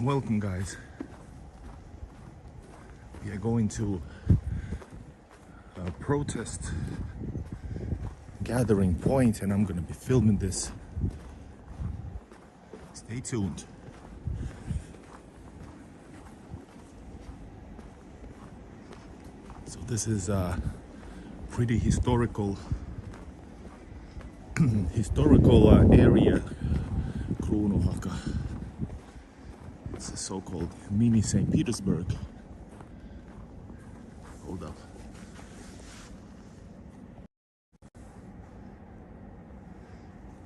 Welcome guys. We are going to a protest gathering point and I'm gonna be filming this. Stay tuned. So this is a pretty historical area, Kruunuhaka. It's a so-called mini St. Petersburg. Hold up.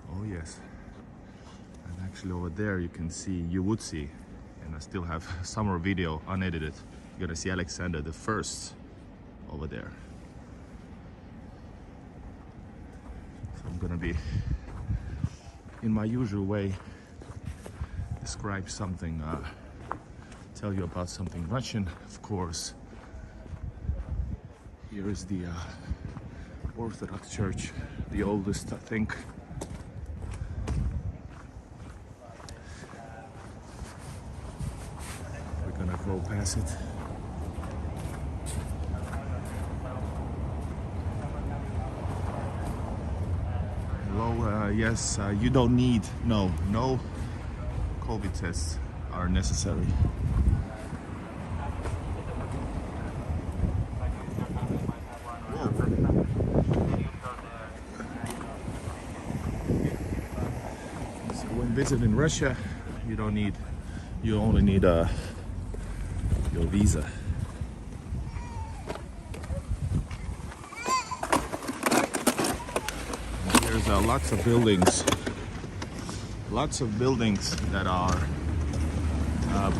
Oh yes. And actually over there you would see, and I still have summer video unedited. You're gonna see Alexander the First over there. So I'm gonna be, in my usual way, describe something, tell you about something Russian, of course. Here is the Orthodox Church, the oldest, I think. We're gonna go past it. Hello, yes, you don't need, no COVID tests are necessary. So when visiting Russia, you only need your visa. And there's lots of buildings that are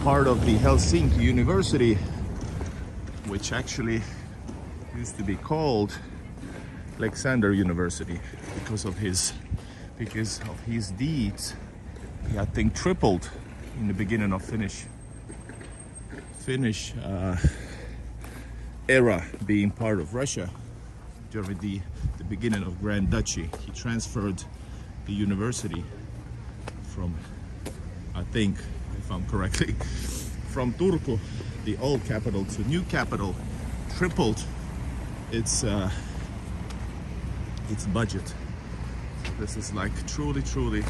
part of the Helsinki University, which actually used to be called Alexander University because of his deeds. He, I think, tripled in the beginning of Finnish era, being part of Russia during the beginning of Grand Duchy. He transferred the university from, I think, if I'm correctly, from Turku, the old capital, to new capital, tripled its budget. This is like truly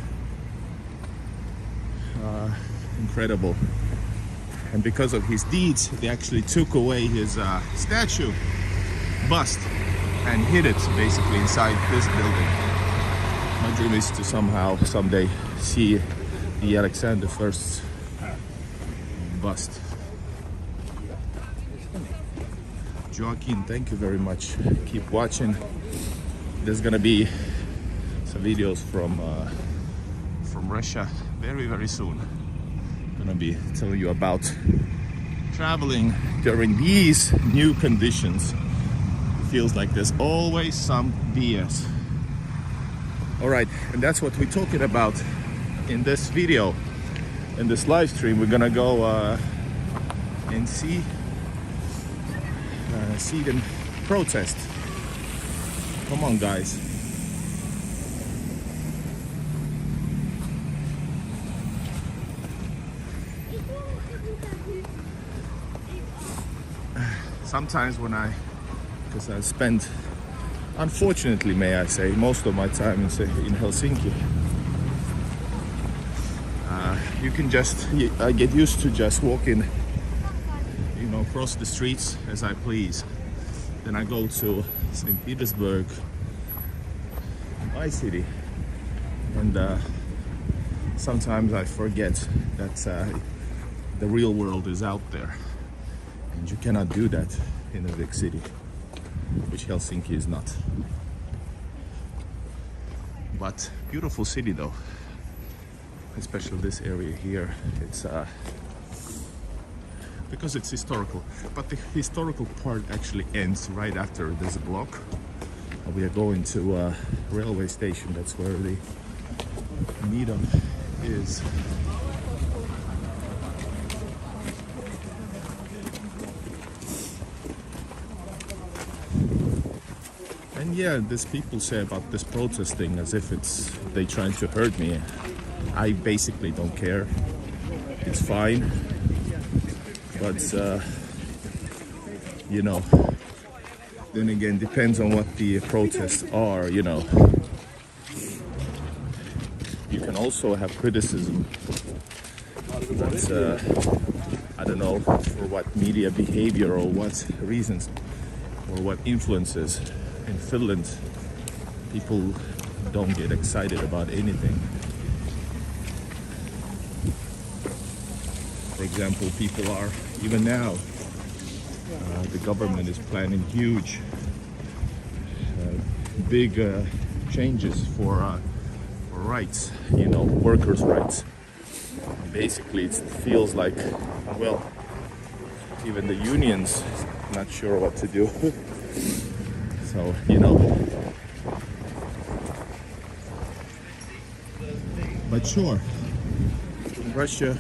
incredible. And because of his deeds, they actually took away his statue, bust, and hid it basically inside this building. My dream is to someday see the Alexander First bust. Joaquin, thank you very much. Keep watching. There's gonna be some videos from Russia very soon. I'm gonna be telling you about traveling during these new conditions. It feels like there's always some BS. All right, and that's what we're talking about in this video. In this live stream, we're gonna go and see them protest. Come on, guys. Sometimes because I spend, unfortunately, may I say, most of my time in Helsinki. I get used to just walking, across the streets as I please. Then I go to St. Petersburg, my city, and sometimes I forget that the real world is out there, and you cannot do that in a big city, which Helsinki is not. But beautiful city though, especially this area here. It's because it's historical, but the historical part actually ends right after this block. We are going to a railway station. That's where the meetup is. And yeah, these people say about this protesting as if they trying to hurt me. I basically don't care. It's fine. But you know, then again, depends on what the protests are, you know. You can also have criticism. But I don't know for what media behavior or what reasons or what influences. In Finland, people don't get excited about anything. For example, people are, even now, the government is planning huge, big changes for rights, you know, workers' rights. Basically, it feels like, well, even the unions not sure what to do. So, you know. But sure, in Russia,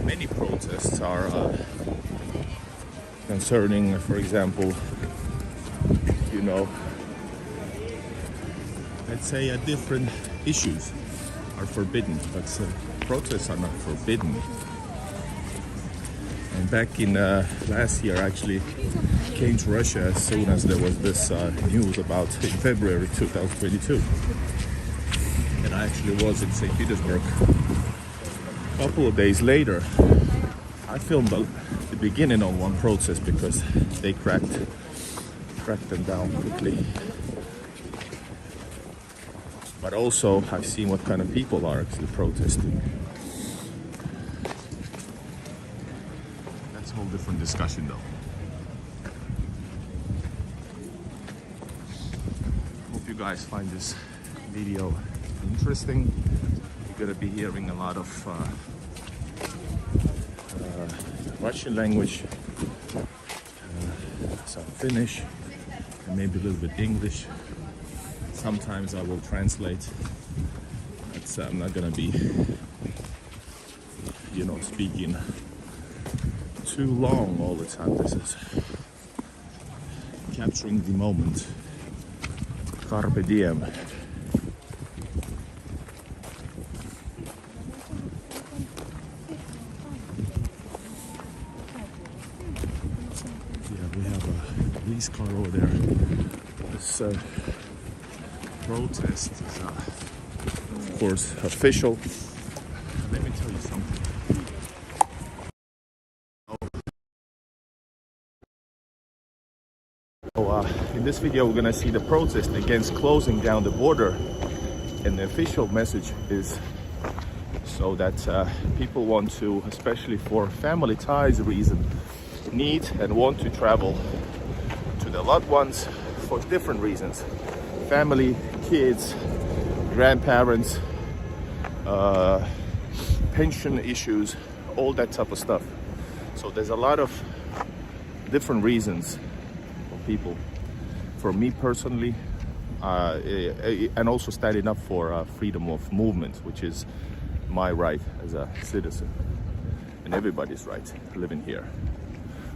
many protests are concerning, for example, you know, let's say different issues are forbidden, but protests are not forbidden. And back in last year, actually came to Russia as soon as there was this news about in February 2022. And I actually was in St. Petersburg. A couple of days later, I filmed the beginning of one protest because they cracked them down quickly. But also, I've seen what kind of people are actually protesting. That's a whole different discussion though. Hope you guys find this video interesting. You're gonna be hearing a lot of Russian language, some Finnish, and maybe a little bit English. Sometimes I will translate. I'm not gonna be, you know, speaking too long all the time. This is capturing the moment. Carpe diem. We have a police car over there. This protest is, of course, official. Let me tell you something. In this video, we're gonna see the protest against closing down the border, and the official message is so that people want to, especially for family ties reason, need and want to travel to their loved ones for different reasons. Family, kids, grandparents, pension issues, all that type of stuff. So there's a lot of different reasons for people. For me personally, and also standing up for freedom of movement, which is my right as a citizen and everybody's right living here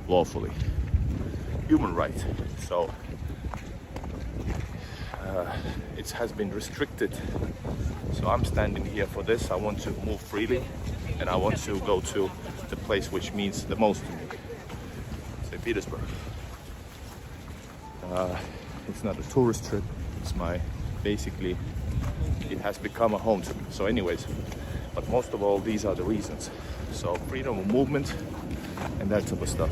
lawfully, human right. So it has been restricted, so I'm standing here for this. I want to move freely, and I want to go to the place which means the most to me, St. Petersburg. It's not a tourist trip, it's basically it has become a home to me. So anyways, but most of all, these are the reasons. So freedom of movement and that type of stuff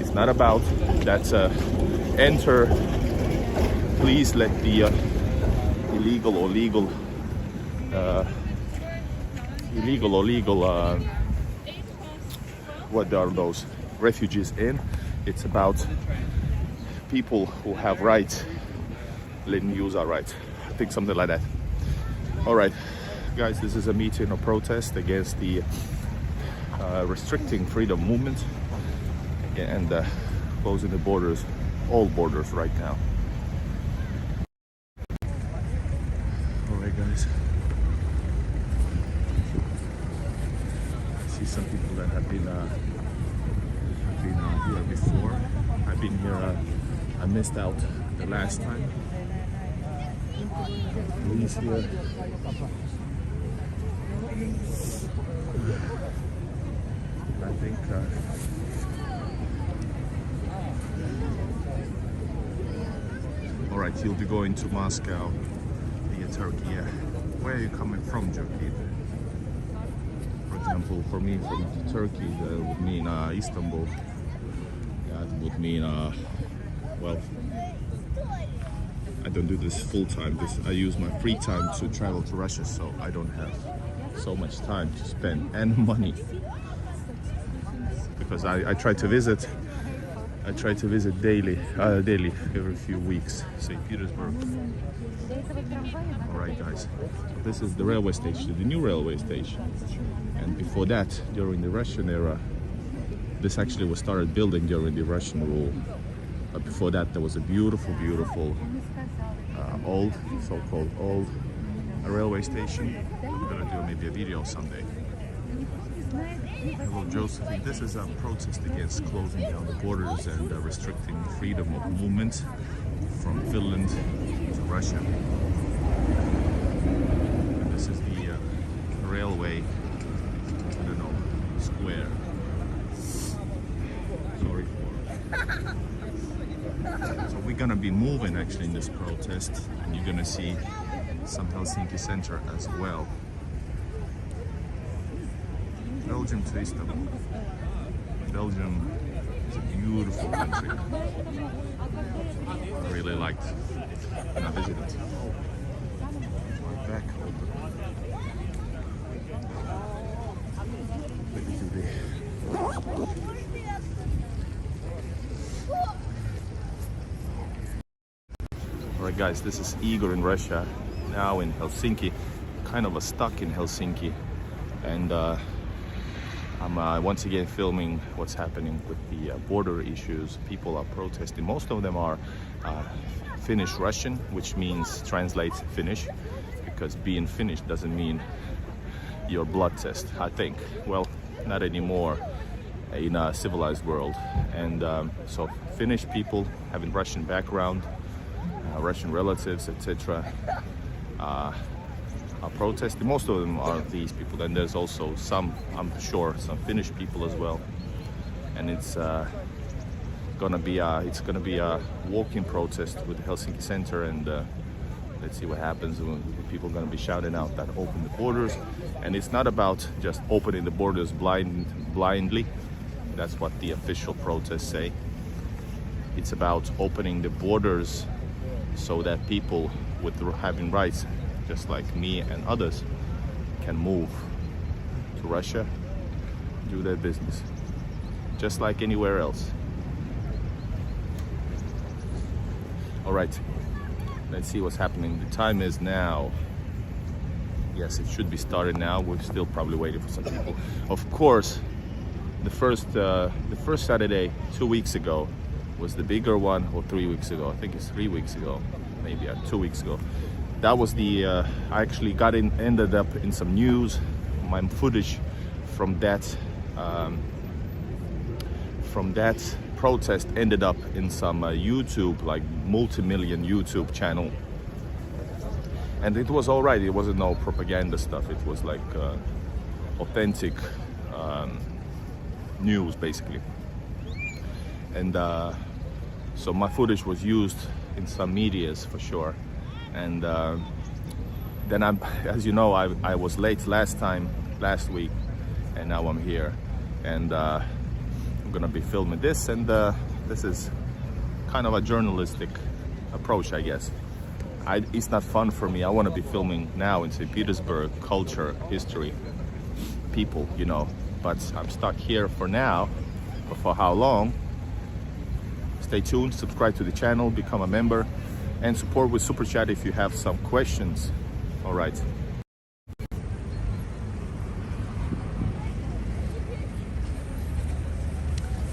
is It's not about that enter, please let the illegal or legal what are those refugees in. It's about people who have rights, letting use our rights. I think something like that. All right, guys, this is a meeting or protest against the restricting freedom movement and closing the borders, all borders right now. All right, guys. I see some people that have been here before. I've been here. I missed out the last time. Police here. I think all right, you'll be going to Moscow via Turkey. Yeah. Where are you coming from, Joaquin? For example, for me from Turkey, that would mean Istanbul. That would mean well, I don't do this full time. I use my free time to travel to Russia, so I don't have so much time to spend and money. Because I try to visit. I try to visit daily every few weeks, St. Petersburg. All right, guys. So this is the railway station, the new railway station. And before that, during the Russian era, this actually was started building during the Russian rule. But before that, there was a beautiful, beautiful old, so-called old railway station. I'm gonna do maybe a video someday. Hello, Josephine. This is a protest against closing down the borders and restricting freedom of movement from Finland to Russia. And this is the railway, I don't know, square. Sorry for. So we're gonna be moving actually in this protest, and you're gonna see some Helsinki center as well. Belgium to Istanbul. Belgium is a beautiful country. I really liked when I visited. Back open. Alright guys, this is Igor in Russia, now in Helsinki, kind of stuck in Helsinki, and I'm once again filming what's happening with the border issues. People are protesting. Most of them are Finnish Russian, which means translates Finnish, because being Finnish doesn't mean your blood test, I think. Well, not anymore in a civilized world. And so Finnish people having Russian background, Russian relatives, etc. Are protesting. Most of them are these people. Then there's also some, I'm sure, some Finnish people as well. And it's gonna be a walking protest with the Helsinki center, and let's see what happens when people are gonna be shouting out that open the borders. And it's not about just opening the borders blindly. That's what the official protests say. It's about opening the borders so that people with having rights, just like me and others, can move to Russia, do their business, just like anywhere else. All right, let's see what's happening. The time is now. Yes, it should be started now. We're still probably waiting for some people. Of course, the first Saturday 2 weeks ago was the bigger one, or 3 weeks ago. I think it's 3 weeks ago, maybe 2 weeks ago. That was the I actually ended up in some news. My footage from that protest ended up in some YouTube, like multi-million YouTube channel, and it was all right. It wasn't no propaganda stuff. It was like authentic news, basically. And so my footage was used in some medias for sure. And then as you know, I was late last week, and now I'm here. And I'm gonna be filming this, and this is kind of a journalistic approach, I guess. It's not fun for me. I want to be filming now in St. Petersburg, culture, history, people, you know. But I'm stuck here for now. But for how long? Stay tuned, subscribe to the channel, become a member, and support with Super Chat if you have some questions. All right.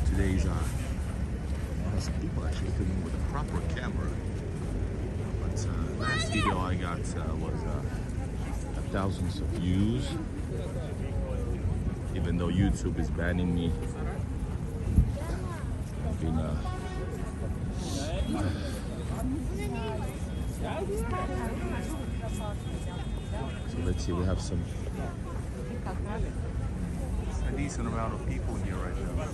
Today's some people actually filming with a proper camera. But last video I got was thousands of views. Even though YouTube is banning me, I've been so let's see, we have a decent amount of people here right now.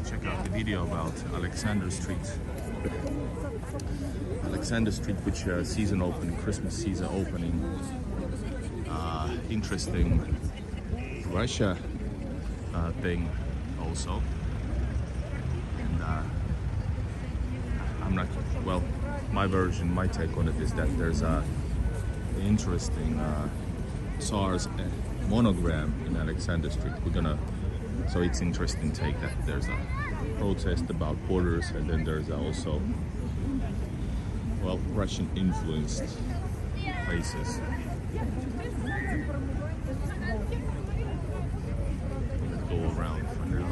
Check out the video about Alexander Street. Alexander Street, which season opening, Christmas season opening. Interesting Russia thing also. And I'm not, well, my version, my take on it is that there's a interesting SARS monogram in Alexander Street. So it's interesting take that there's a protest about borders, and then there's also, well, Russian influenced places. Go around for now.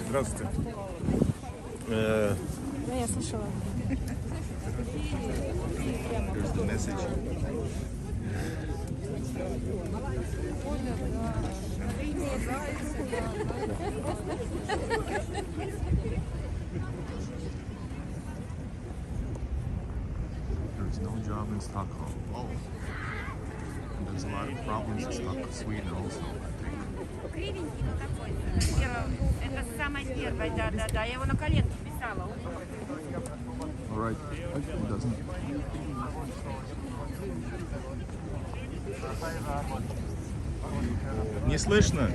Здравствуйте. Да, я слышала. Here's the message. There's no job in Stockholm. Oh, and there's a lot of problems in Stockholm, Sweden also, I think. Кривенький, но такой. Это самое первое, да. Я его на коленке писала. All right. Who doesn't? Не слышно?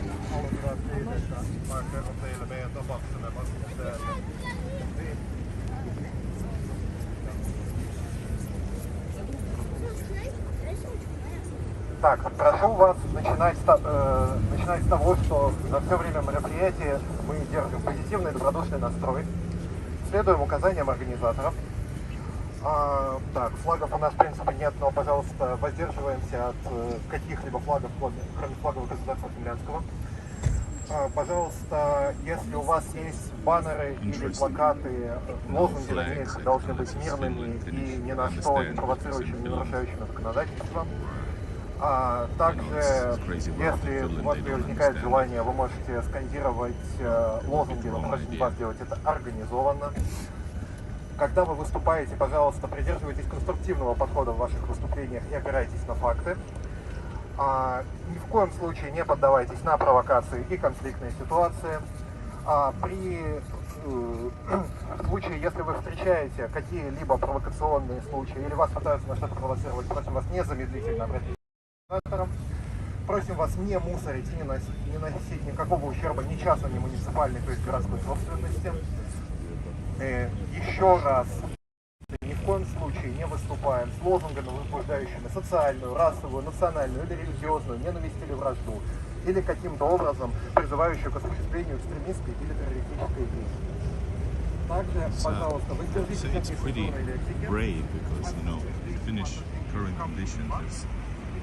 Так, прошу вас начинать с того, что за все время мероприятия мы держим позитивный и добродушный настрой, следуем указаниям организаторов. Так, флагов у нас в принципе нет, но, пожалуйста, воздерживаемся от каких-либо флагов, кроме флагов государства финляндского. Пожалуйста, если у вас есть баннеры или плакаты, лозунги, разумеется, должны быть мирными и ни на что не провоцирующими, не нарушающими законодательство. Также, если у вас возникает желание, вы можете скандировать лозунги, но просим вас делать это организованно. Когда вы выступаете, пожалуйста, придерживайтесь конструктивного подхода в ваших выступлениях и опирайтесь на факты. Ни в коем случае не поддавайтесь на провокации и конфликтные ситуации. В случае, если вы встречаете какие-либо провокационные случаи или вас пытаются на что-то провоцировать, просим вас незамедлительно обратиться к организаторам. Просим вас не мусорить и не наносить никакого ущерба ни частной, ни муниципальной, то есть городской собственности. Еще раз, ни в коем случае не выступаем с лозунгами, возбуждающими социальную, расовую, национальную или религиозную ненависть или вражду, или каким-то образом призывающую к осуществлению экстремистской или террористической деятельности. Также, пожалуйста, воздержитесь от нецензурной лексики. Brave because, you know, in Finnish current conditions,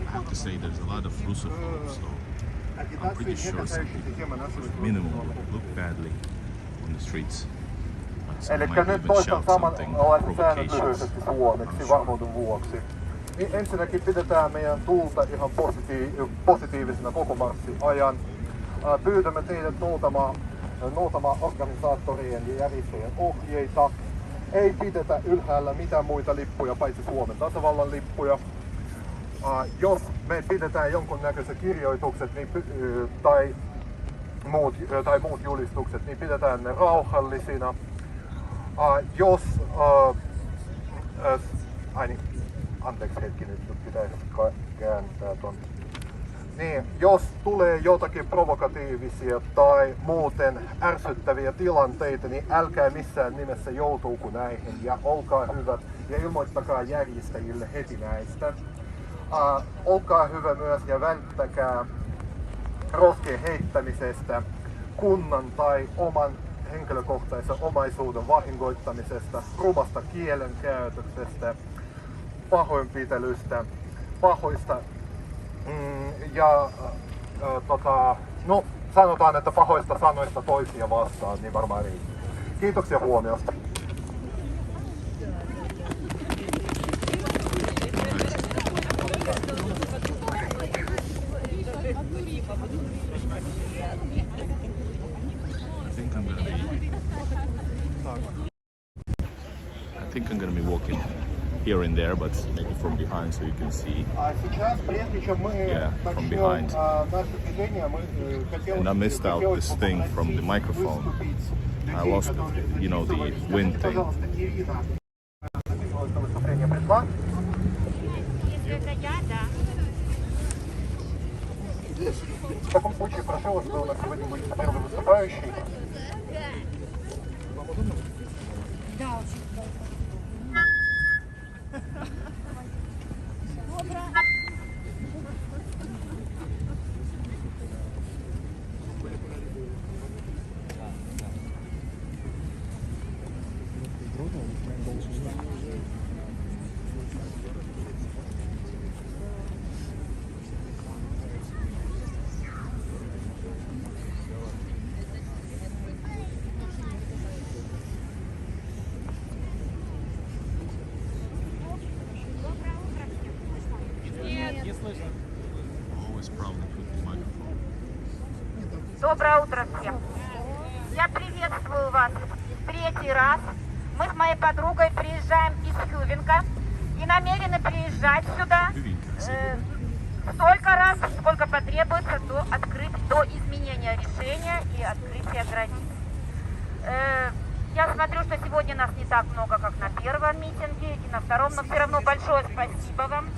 I have to say there's a lot of Russophones, so I'm pretty sure some people with minimum look badly on the streets. Eli nyt toistan samanlaiset säännöt lyhyesti suomeksi varmuuden vuoksi. Niin ensinnäkin pidetään meidän tuulta ihan positiivisena koko marssin ajan. Pyydämme teidät noutamaan organisaattorien ja järjestäjien ohjeita. Ei pidetä ylhäällä mitään muita lippuja paitsi Suomen tasavallan lippuja. Jos me pidetään jonkunnäköiset kirjoitukset tai muut julistukset, niin pidetään ne rauhallisina. Jos, ai niin, anteeksi hetki, nyt pitäisi kääntää ton. Niin, jos tulee jotakin provokatiivisia tai muuten ärsyttäviä tilanteita, niin älkää missään nimessä joutuuko näihin ja olkaa hyvät ja ilmoittakaa järjestäjille heti näistä. Olkaa hyvä myös ja välttäkää roskien heittämisestä, kunnan tai oman henkilökohtaisen omaisuuden vahingoittamisesta, rumasta kielenkäytöksestä, pahoinpitelystä, pahoista ja no sanotaan, että pahoista sanoista toisia vastaan, niin varmaan riittää. Kiitoksia huomiosta. I think I'm gonna be walking here and there, but maybe from behind so you can see. Yeah, from behind. And I missed out this thing from the microphone. I lost it, you know, the wind thing. В таком случае прошу вас, вы у нас сегодня будете первый выступающий. Да, очень здорово. Доброе утро всем. Я приветствую вас в третий раз. Мы с моей подругой приезжаем из Хювинка и намерены приезжать сюда столько раз, сколько потребуется до изменения решения и открытия границ. Я смотрю, что сегодня нас не так много, как на первом митинге и на втором, но все равно большое спасибо вам.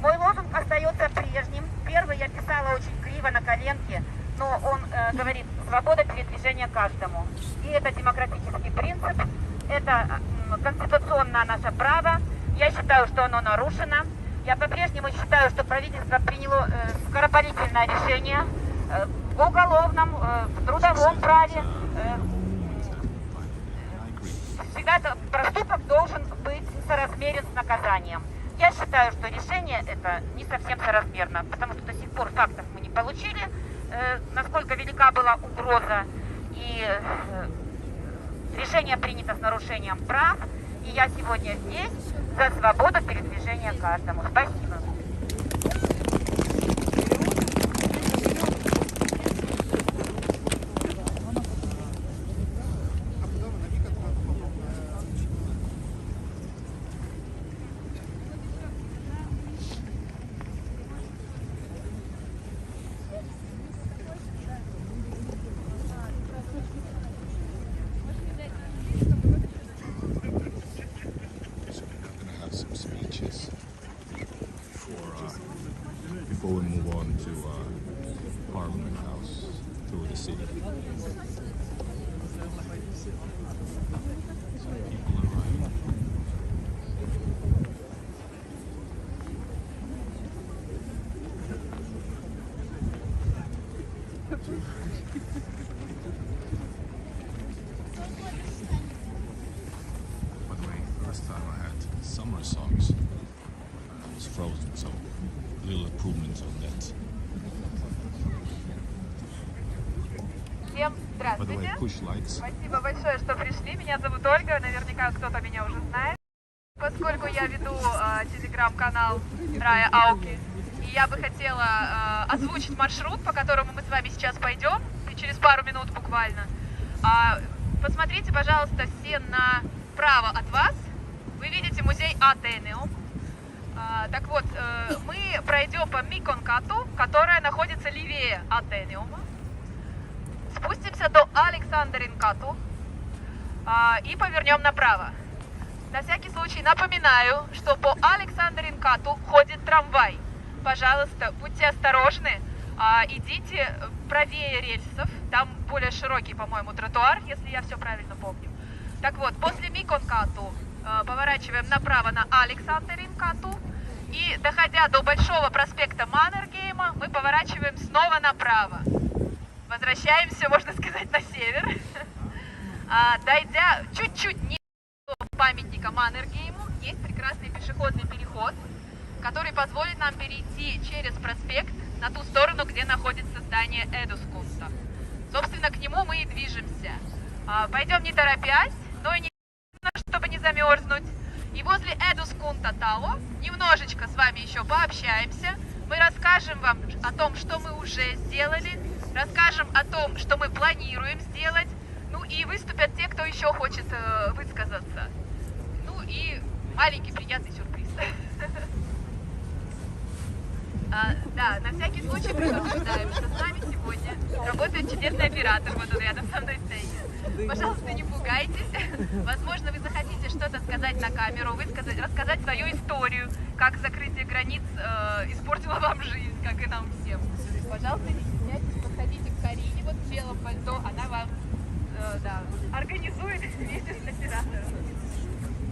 Мой лозунг остается прежним. Первый я писала очень криво на коленке, но он говорит «свобода передвижения каждому». И это демократический принцип, это конституционное наше право. Я считаю, что оно нарушено. Я по-прежнему считаю, что правительство приняло скоропалительное решение в уголовном, в трудовом праве. Всегда этот проступок должен быть соразмерен с наказанием. Я считаю, что решение это не совсем соразмерно, потому что до сих пор фактов мы не получили, насколько велика была угроза, и решение принято с нарушением прав, и я сегодня здесь за свободу передвижения каждому. Спасибо. Before we move on to Parliament House through the city. So people arriving. By the way, first time I had summer socks, I was frozen, so little improvements on that. Всем By the way, здравствуйте. push likes. Спасибо большое, что пришли. Меня зовут Ольга, наверняка кто-то меня уже знает. Поскольку я веду телеграм-канал Рая Ауки, и я бы хотела озвучить маршрут, по которому мы с вами сейчас пойдем, через пару минут буквально. Посмотрите, пожалуйста, все направо от вас. Вы видите музей Атенеум. Так вот, мы пройдем по Миконкату, которая находится левее Атенеума. Спустимся до Александринкату. и повернем направо. На всякий случай напоминаю, что по Александринкату ходит трамвай. Пожалуйста, будьте осторожны, идите правее рельсов, там более широкий, по-моему, тротуар, если я все правильно помню. Так вот, после Миконкату поворачиваем направо на Александринкату, и, доходя до большого проспекта Маннергейма, мы поворачиваем снова направо. Возвращаемся, можно сказать, на север. Дойдя чуть-чуть ниже памятника Маннергейму, есть прекрасный пешеходный переход, который позволит нам перейти через проспект на ту сторону, где находится здание Эдускунта. Собственно, к нему мы и движемся. Пойдем не торопясь, но и не чтобы не замерзнуть. И возле Эдускунта Тало немножечко с вами еще пообщаемся. Мы расскажем вам о том, что мы уже сделали, расскажем о том, что мы планируем сделать. Ну и выступят те, кто еще хочет высказаться. Ну и маленький приятный сюрприз. Да, на всякий случай предупреждаем, что с нами сегодня работает чудесный оператор, вот он рядом со мной стоит. Пожалуйста, не пугайтесь. Возможно, вы захотите что-то сказать на камеру, рассказать свою историю, как закрытие границ испортило вам жизнь, как и нам всем. Пожалуйста, не стесняйтесь, подходите к Карине, вот в белом пальто, она вам организует вместе с оператором.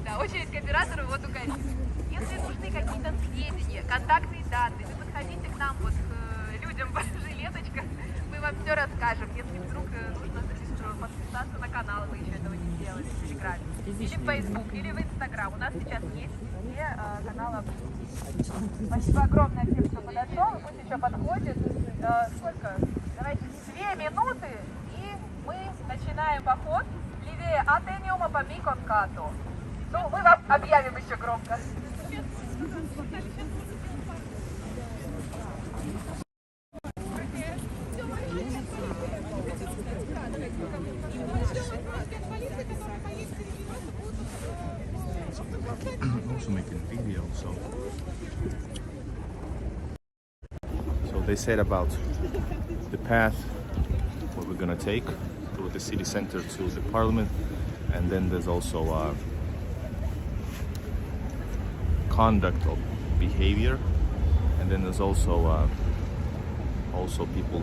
Да, очередь к оператору вот у Карины. Если нужны какие-то сведения, контактные данные, вы подходите к нам, вот к людям в жилеточках, мы вам все расскажем. Если вдруг нужно подписаться на канал, вы еще этого не сделали в Телеграме, или в Facebook, или в Instagram. У нас сейчас есть все каналы. Спасибо огромное всем, кто подошел. Пусть еще подходит. Сколько? Давайте 2 минуты, и мы начинаем поход левее Атениума по Миконкату. Ну, мы вам объявим еще громко. Also making video, so they said about the path what we're gonna take through the city center to the parliament, and then there's also conduct of behavior, and then there's also people.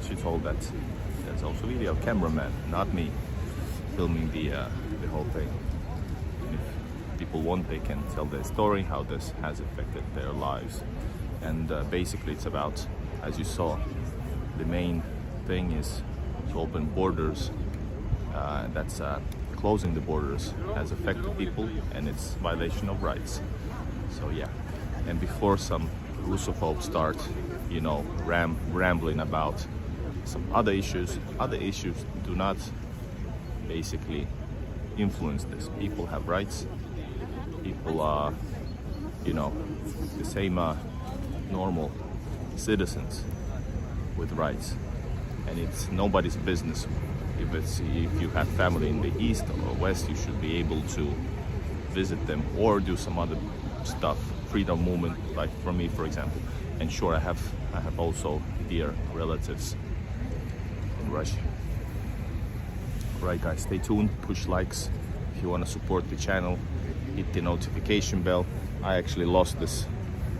She told that there's also video cameraman, not me, filming the whole thing. And if people want, they can tell their story, how this has affected their lives. And basically, it's about, as you saw, the main thing is to open borders. That's closing the borders has affected people, and it's violation of rights. So yeah, and before some Russophobes start, you know, rambling about some other issues do not basically influence this. People have rights. People are, you know, the same normal citizens with rights, and it's nobody's business. If you have family in the east or west, you should be able to visit them or do some other stuff, freedom movement, like for me, for example. And sure, I have also dear relatives in Russia. Right, guys, stay tuned, push likes if you want to support the channel, hit the notification bell. I actually lost this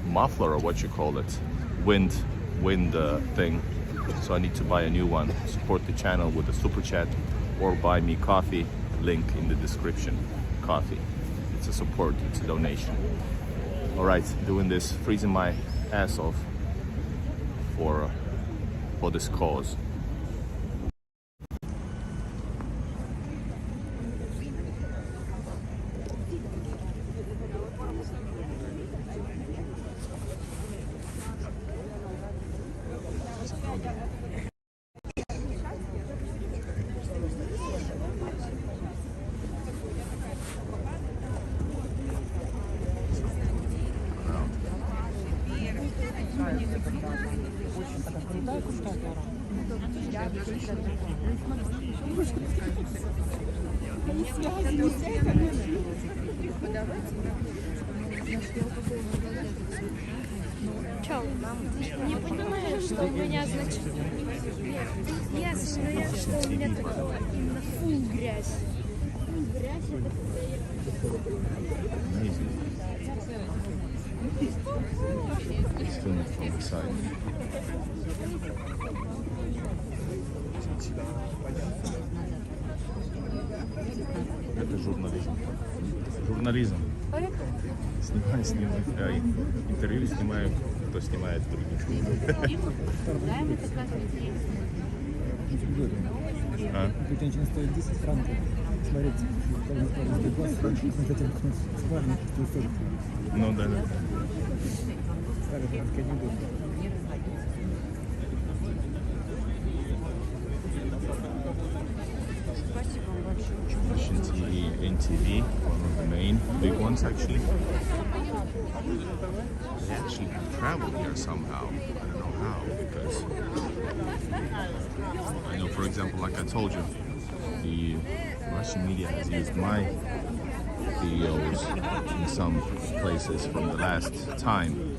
muffler, or what you call it, wind thing, so I need to buy a new one. Support the channel with a super chat or buy me coffee, link in the description. Coffee, it's a support, it's a donation. All right, doing this, freezing my ass off for this cause. Чё, не понимаешь, что у меня, значит, ясно, что у меня такое именно фу грязь. film it from the side. Это журнализм. Журнализм. Снимаю интервью, снимаю, кто снимает других. Эта женщина стоит 10 франков. Смотрите, Ну да. Старый франк анекдот. Russian TV, NTV, one of the main big ones actually. They actually have traveled here somehow. I don't know how, because I know, for example, like I told you, the Russian media has used my videos in some places from the last time.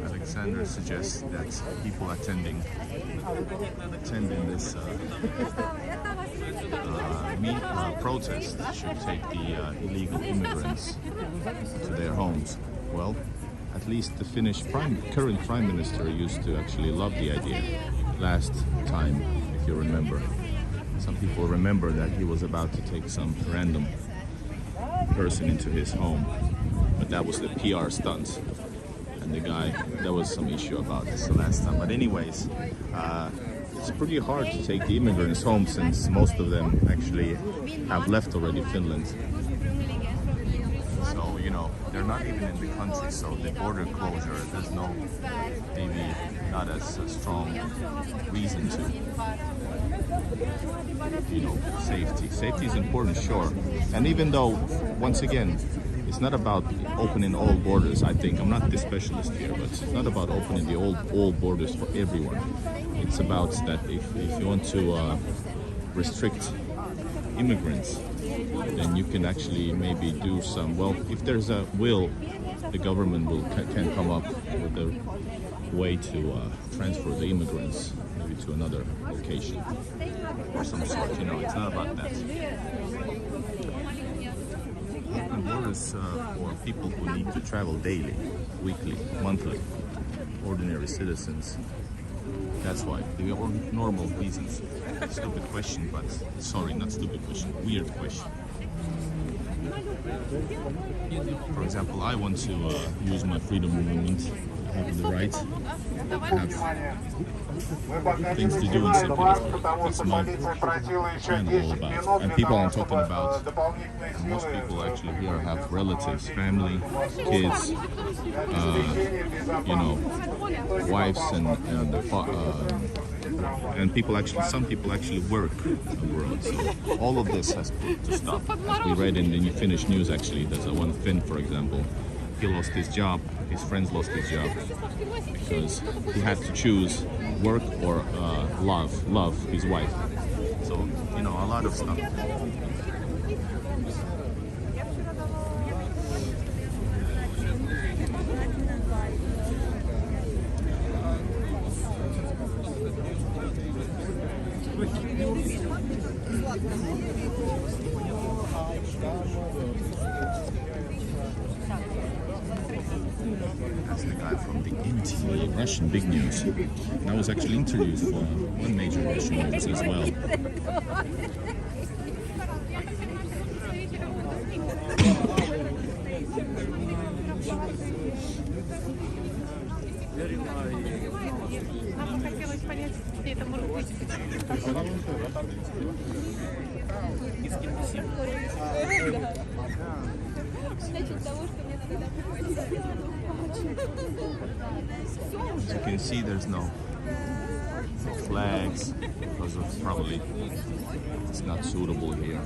Alexander suggests that people attending this protest should take the illegal immigrants to their homes. Well, at least the Finnish current prime minister used to actually love the idea last time, if you remember. Some people remember that he was about to take some random person into his home, but that was the PR stunt. And the guy, there was some issue about this the last time. But anyways, it's pretty hard to take the immigrants home since most of them actually have left already Finland. So, you know, they're not even in the country, so the border closure, there's maybe not as a strong reason to, you know, safety. Safety is important, sure. And even though, once again, it's not about opening all borders, I think. I'm not the specialist here, but it's not about opening the all borders for everyone. It's about that if you want to restrict immigrants, then you can actually maybe do some, well, if there's a will, the government can come up with a way to transfer the immigrants maybe to another location or some sort, you know, it's not about that. Open borders for people who need to travel daily, weekly, monthly, ordinary citizens. That's why. The normal reasons. Stupid question, but sorry, not stupid question, weird question. For example, I want to use my freedom movement. I have the right. I have things to do in Singapore. That's my channel all about. And people I'm talking about, most people actually here have relatives, family, kids, you know, wives and people actually, some people actually work abroad. So all of this has to stop. As we read in the Finnish news, actually, there's one Finn, for example. He lost his job, his friends lost his job because he had to choose work or love his wife. So, you know, a lot of stuff. That's the guy from the NTV Russian big news. And I was actually interviewed for one major Russian news as well. As you can see, there's no flags because of probably it's not suitable here.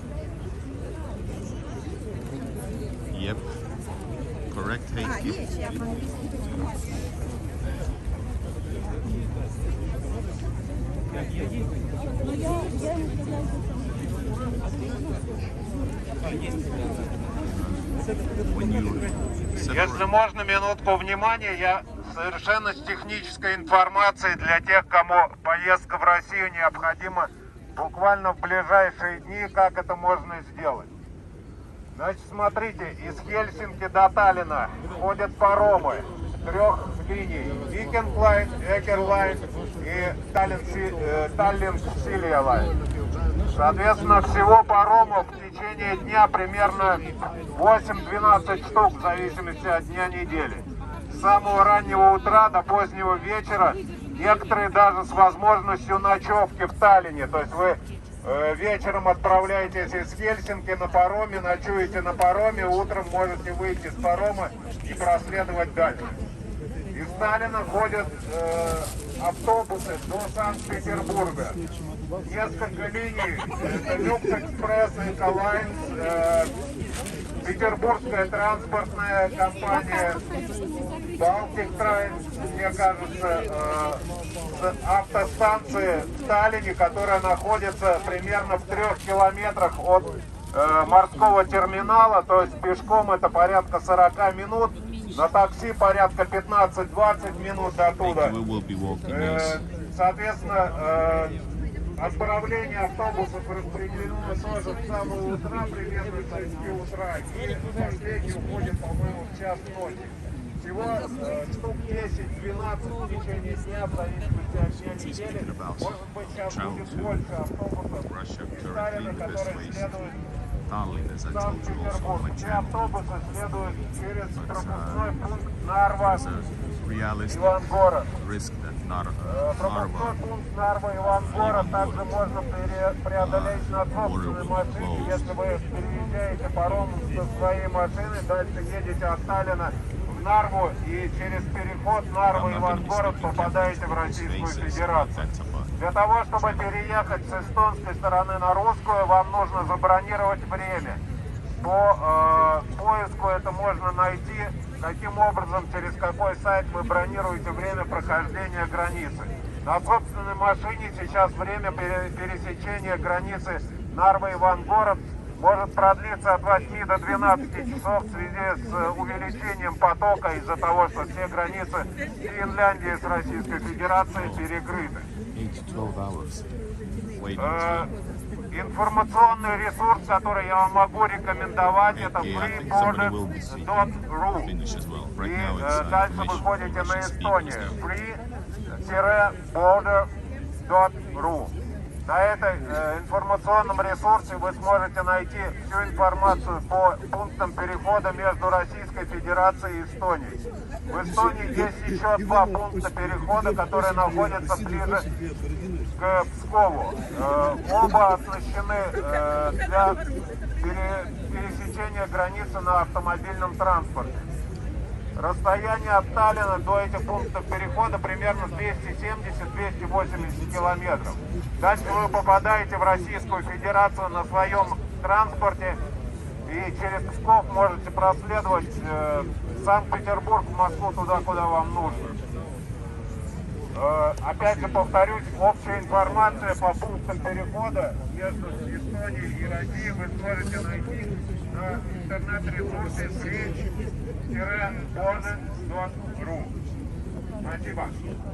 Yep, correct, Heikki. Если можно, минутку внимания, я совершенно с технической информацией для тех, кому поездка в Россию необходима буквально в ближайшие дни, как это можно сделать. Значит, смотрите, из Хельсинки до Таллина ходят паромы 3 линий. Weekend Line, Eger Line и Tallinn-Silja Line. Соответственно, всего паромов в течение дня примерно 8-12 штук, в зависимости от дня недели. С самого раннего утра до позднего вечера, некоторые даже с возможностью ночевки в Таллине. То есть вы вечером отправляетесь из Хельсинки на пароме, ночуете на пароме, утром можете выйти с парома и проследовать дальше. Из Таллина ходят автобусы до Санкт-Петербурга. Несколько линий, это Люкс-Экспресс, Эколайнс, петербургская транспортная компания, Балтик Трайн, мне кажется, автостанции в Таллине, которая находится примерно в 3 километрах от морского терминала, то есть пешком это порядка 40 минут, на такси порядка 15-20 минут до туда. Соответственно, отправление автобусов распределено тоже с самого утра, примерно с 6 утра, и последний уходит, по-моему, в час ночи. Всего штук 10-12 в течение дня, в зависимости от дня недели. Может быть, сейчас будет больше автобусов из Таллина, которые следуют в Санкт-Петербург. Все автобусы следуют через пропускной пункт Нарва-Ивангород. Пропускной пункт Нарва-Ивангород также можно преодолеть на собственной машине, если вы переезжаете паромом со своей машины, дальше едете от Таллина в Нарву и через переход Нарва-Ивангород попадаете в Российскую Федерацию. Для того, чтобы переехать с эстонской стороны на русскую, вам нужно забронировать время. По поиску это можно найти, каким образом, через какой сайт вы бронируете время прохождения границы. На собственной машине сейчас время пересечения границы Нарва-Ивангород может продлиться от 8 до 12 часов в связи с увеличением потока из-за того, что все границы Финляндии с Российской Федерацией перекрыты. Информационный ресурс, который я вам могу рекомендовать, это freeborders.ru. И дальше вы ходите на Эстонию. free-border.ru. На этой информационном ресурсе вы сможете найти всю информацию по пунктам перехода между Российской Федерацией и Эстонией. В Эстонии есть еще 2 пункта перехода, которые находятся ближе к Пскову. Оба оснащены для пересечения границы на автомобильном транспорте. Расстояние от Таллина до этих пунктов перехода примерно 270-280 километров. Дальше вы попадаете в Российскую Федерацию на своем транспорте и через Псков можете проследовать Санкт-Петербург, в Москву, туда, куда вам нужно. Опять же повторюсь, общая информация по пунктам перехода между Эстонией и Россией вы сможете найти на интернет-ресурсе free-border.ru. Спасибо.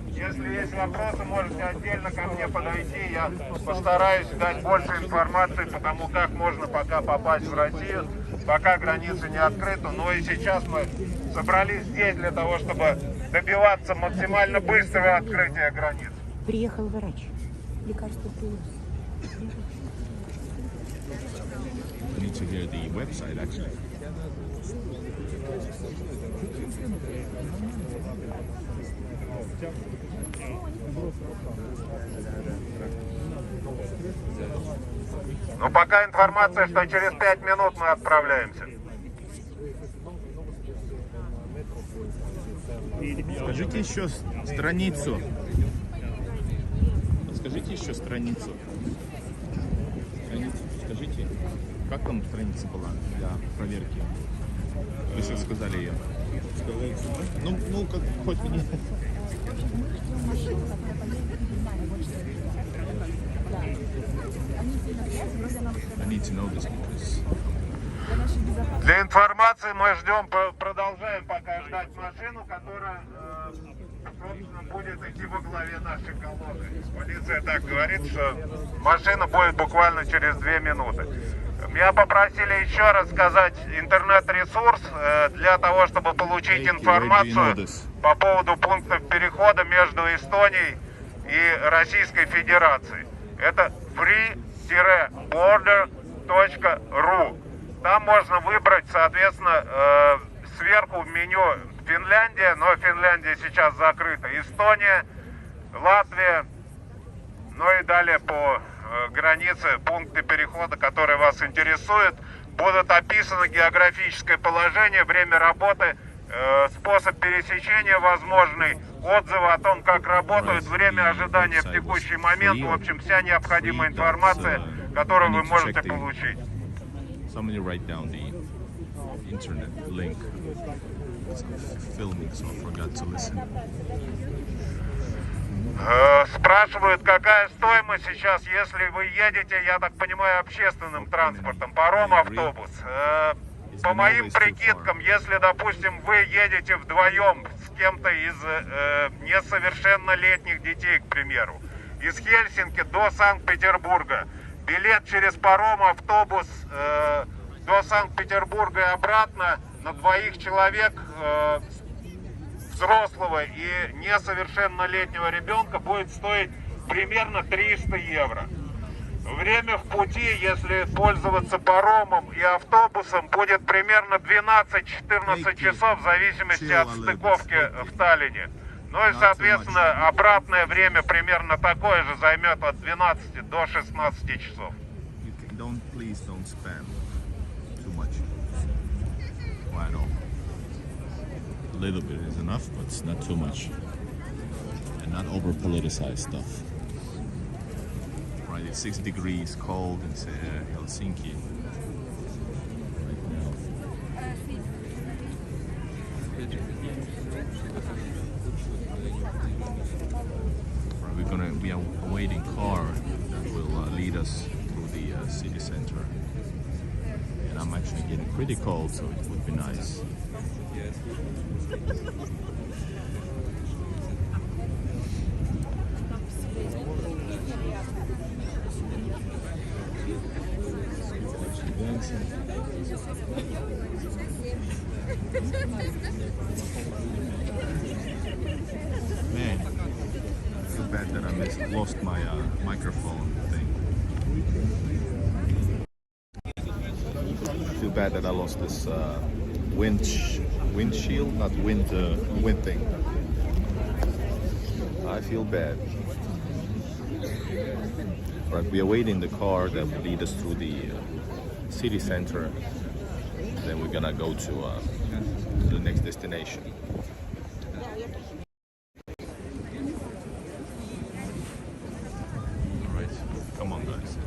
Если есть вопросы, можете отдельно ко мне подойти. Я постараюсь дать больше информации по тому, как можно пока попасть в Россию, пока границы не открыты. Но и сейчас мы собрались здесь для того, чтобы добиваться максимально быстрого открытия границ. Приехал врач. Лекарство принес. Need to hear the website actually. Но пока информация, что через 5 минут мы отправляемся. Скажите еще страницу. Скажите еще страницу. Скажите, как там страница была для проверки? Вы сейчас сказали ее. Ну, как хоть мне. I need to know this because... Для информации мы ждем, продолжаем пока ждать машину, которая, собственно, будет идти во главе нашей колонны. Полиция так говорит, что машина будет буквально через 2 минуты. Меня попросили еще раз сказать интернет-ресурс для того, чтобы получить информацию по поводу пунктов перехода между Эстонией и Российской Федерацией. Это free-border.ru. Там можно выбрать, соответственно, сверху в меню Финляндия, но Финляндия сейчас закрыта, Эстония, Латвия, ну и далее по границе пункты перехода, которые вас интересуют. Будут описаны географическое положение, время работы, способ пересечения возможный, отзывы о том, как работают, время ожидания в текущий момент, в общем, вся необходимая информация, которую вы можете получить. Somebody write down the internet link. Filming, so I forgot to listen. Спрашивают, какая стоимость сейчас, если вы едете, я так понимаю, общественным транспортом, паром, автобус. По моим прикидкам, если, допустим, вы едете вдвоем с кем-то из несовершеннолетних детей, к примеру, из Хельсинки до Санкт-Петербурга, билет через паром, автобус до Санкт-Петербурга и обратно на двоих человек, взрослого и несовершеннолетнего ребенка, будет стоить примерно 300 евро. Время в пути, если пользоваться паромом и автобусом, будет примерно 12-14 часов в зависимости от стыковки в Таллине. Ну и, соответственно, обратное время примерно такое же, займет от 12 до 16 часов. Please don't spam too much. Why not? A little bit is enough, but it's not too much. And not over politicize stuff. Right, it's 6 degrees cold in Helsinki right now. Right, we are awaiting car that will lead us through the city center. And I'm actually getting pretty cold, so it would be nice. Man, I feel bad that I lost my microphone thing. I feel bad that I lost this windshield, not wind thing. I feel bad. Right, we are waiting the car that will lead us through the city center. Then we're gonna go to the next destination. All right, come on, guys.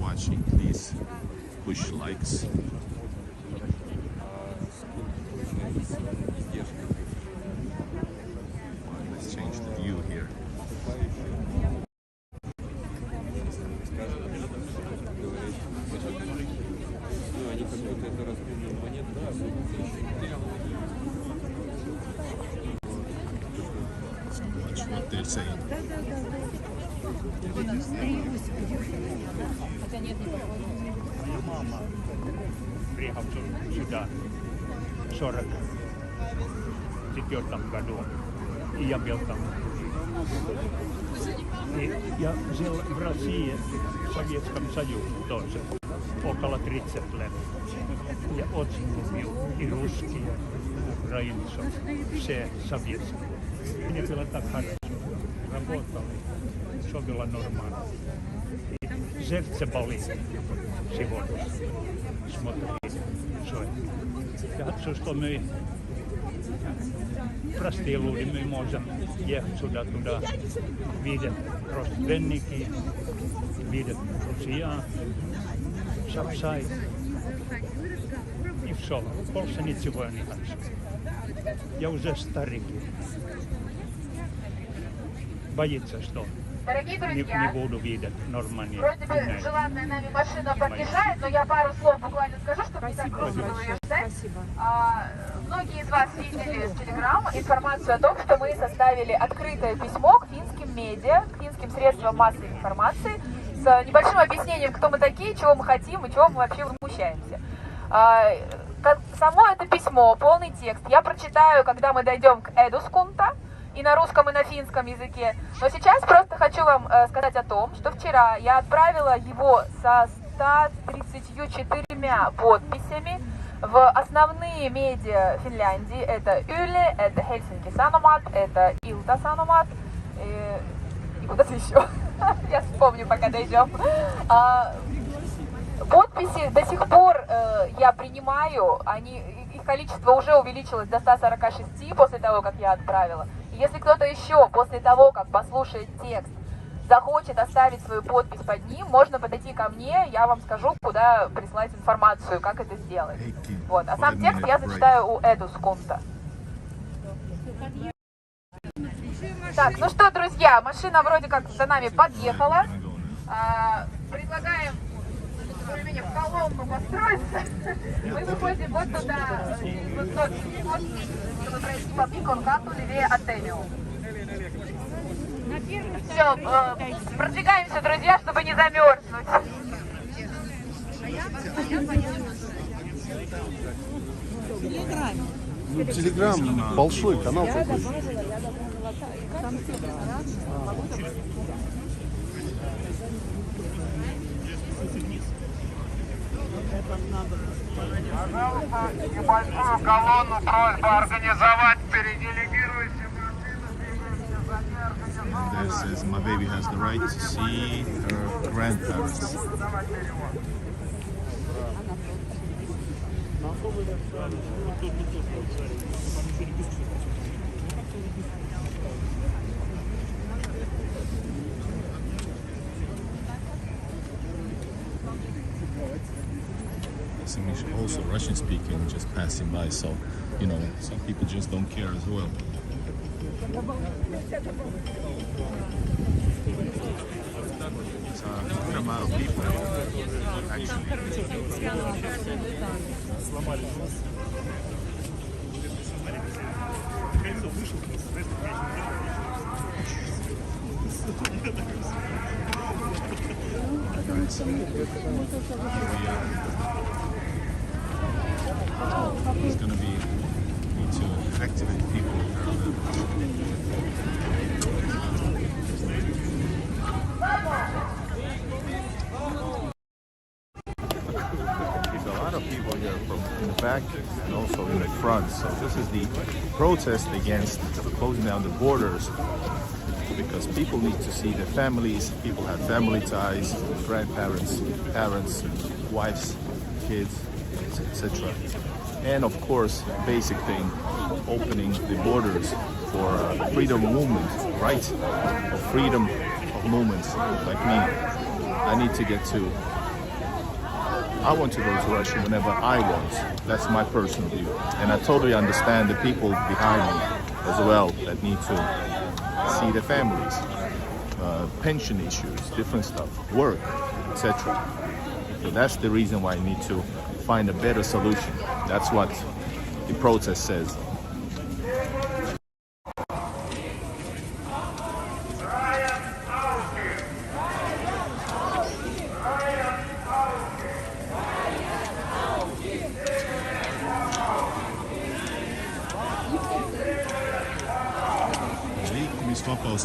Watching, please push likes. Let's change the view here. So watch what they're saying. Моя мама приехала сюда в 1944 году, и я был там. И я жил в России, в Советском Союзе тоже, около 30 лет. Я очень любил и русские, украинцев, все советские. Мне было так хорошо, работали, все было нормально. Сердце болит сегодня. Смотрите, что это. Я хочу, что мы, простые люди, мы можем ехать сюда-туда, видеть родственники, видеть друзья, шапсай. И все. Больше ничего не хочу. Я уже старик. Боится, что Дорогие не друзья, буду видеть нормально. вроде бы желанная нами машина подъезжает, но я пару слов буквально скажу, чтобы не так долго было ее ждать. Многие из вас видели в Телеграм информацию о том, что мы составили открытое письмо к финским медиа, к финским средствам массовой информации с небольшим объяснением, кто мы такие, чего мы хотим и чего мы вообще возмущаемся. Само это письмо, полный текст, я прочитаю, когда мы дойдем к Эдускунта, и на русском, и на финском языке. Но сейчас просто хочу вам сказать о том, что вчера я отправила его со 134 подписями в основные медиа Финляндии. Это Yle, это Helsinki Sanomat, это Ilta Sanomat и куда-то еще. Я вспомню, пока дойдем. Подписи до сих пор я принимаю, их количество уже увеличилось до 146 после того, как я отправила. И если кто-то еще после того, как послушает текст, захочет оставить свою подпись под ним, можно подойти ко мне, я вам скажу, куда прислать информацию, как это сделать. Вот. А сам текст я зачитаю у Эдускунта. Так, ну что, друзья, машина вроде как за нами подъехала. Предлагаем более-менее в колонну построиться. Мы выходим вот туда, чтобы пройти по Пикон-кату левее от Тэмиу. Все, продвигаемся, друзья, чтобы не замерзнуть. Ну, Телеграм большой канал такой. Пожалуйста, небольшую колонну просьба организовать, переделегируйте. And there says, my baby has the right to see her grandparents. Also Russian speaking, just passing by, so you know, some people just don't care as well. It's a good amount of people actually. It's going to be need to activate people. There's a lot of people here from in the back and also in the front. So this is the protest against closing down the borders, because people need to see their families. People have family ties, grandparents, parents, wives, kids, etc. And of course, basic thing, opening the borders for freedom of movement, right? Of freedom of movement, like me. I need to get to, I want to go to Russia whenever I want. That's my personal view. And I totally understand the people behind me as well that need to see their families, pension issues, different stuff, work, etc. So that's the reason why I need to find a better solution. That's what the protest says.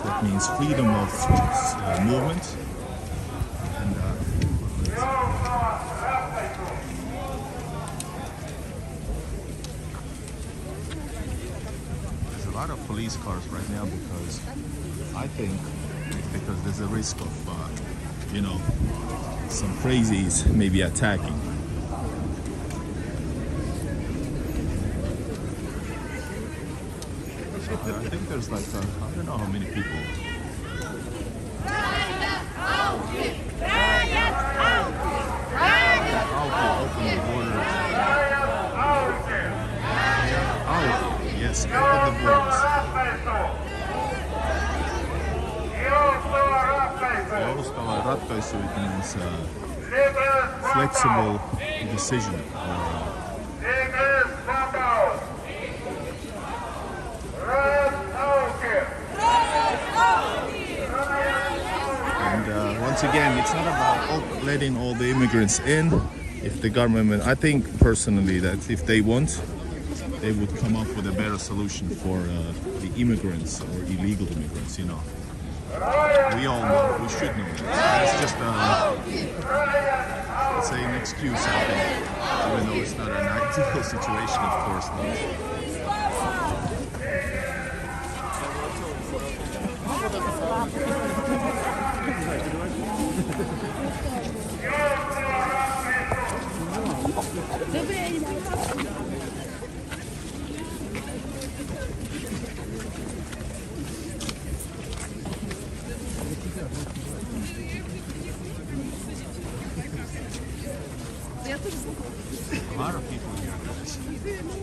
That means freedom of movement. And there's a lot of police cars right now because I think because there's a risk of you know, some crazies maybe attacking. I think there's like, I don't know how many people. Open the borders. Yes, open the borders. ratkaisu, it means flexible decision. And once again, it's not about letting all the immigrants in. If the government, I think personally that if they want, they would come up with a better solution for the immigrants or illegal immigrants, you know. We all know, we should know that. It's just it's an excuse, I think, even though it's not an ideal situation, of course not. A lot of people here. This is people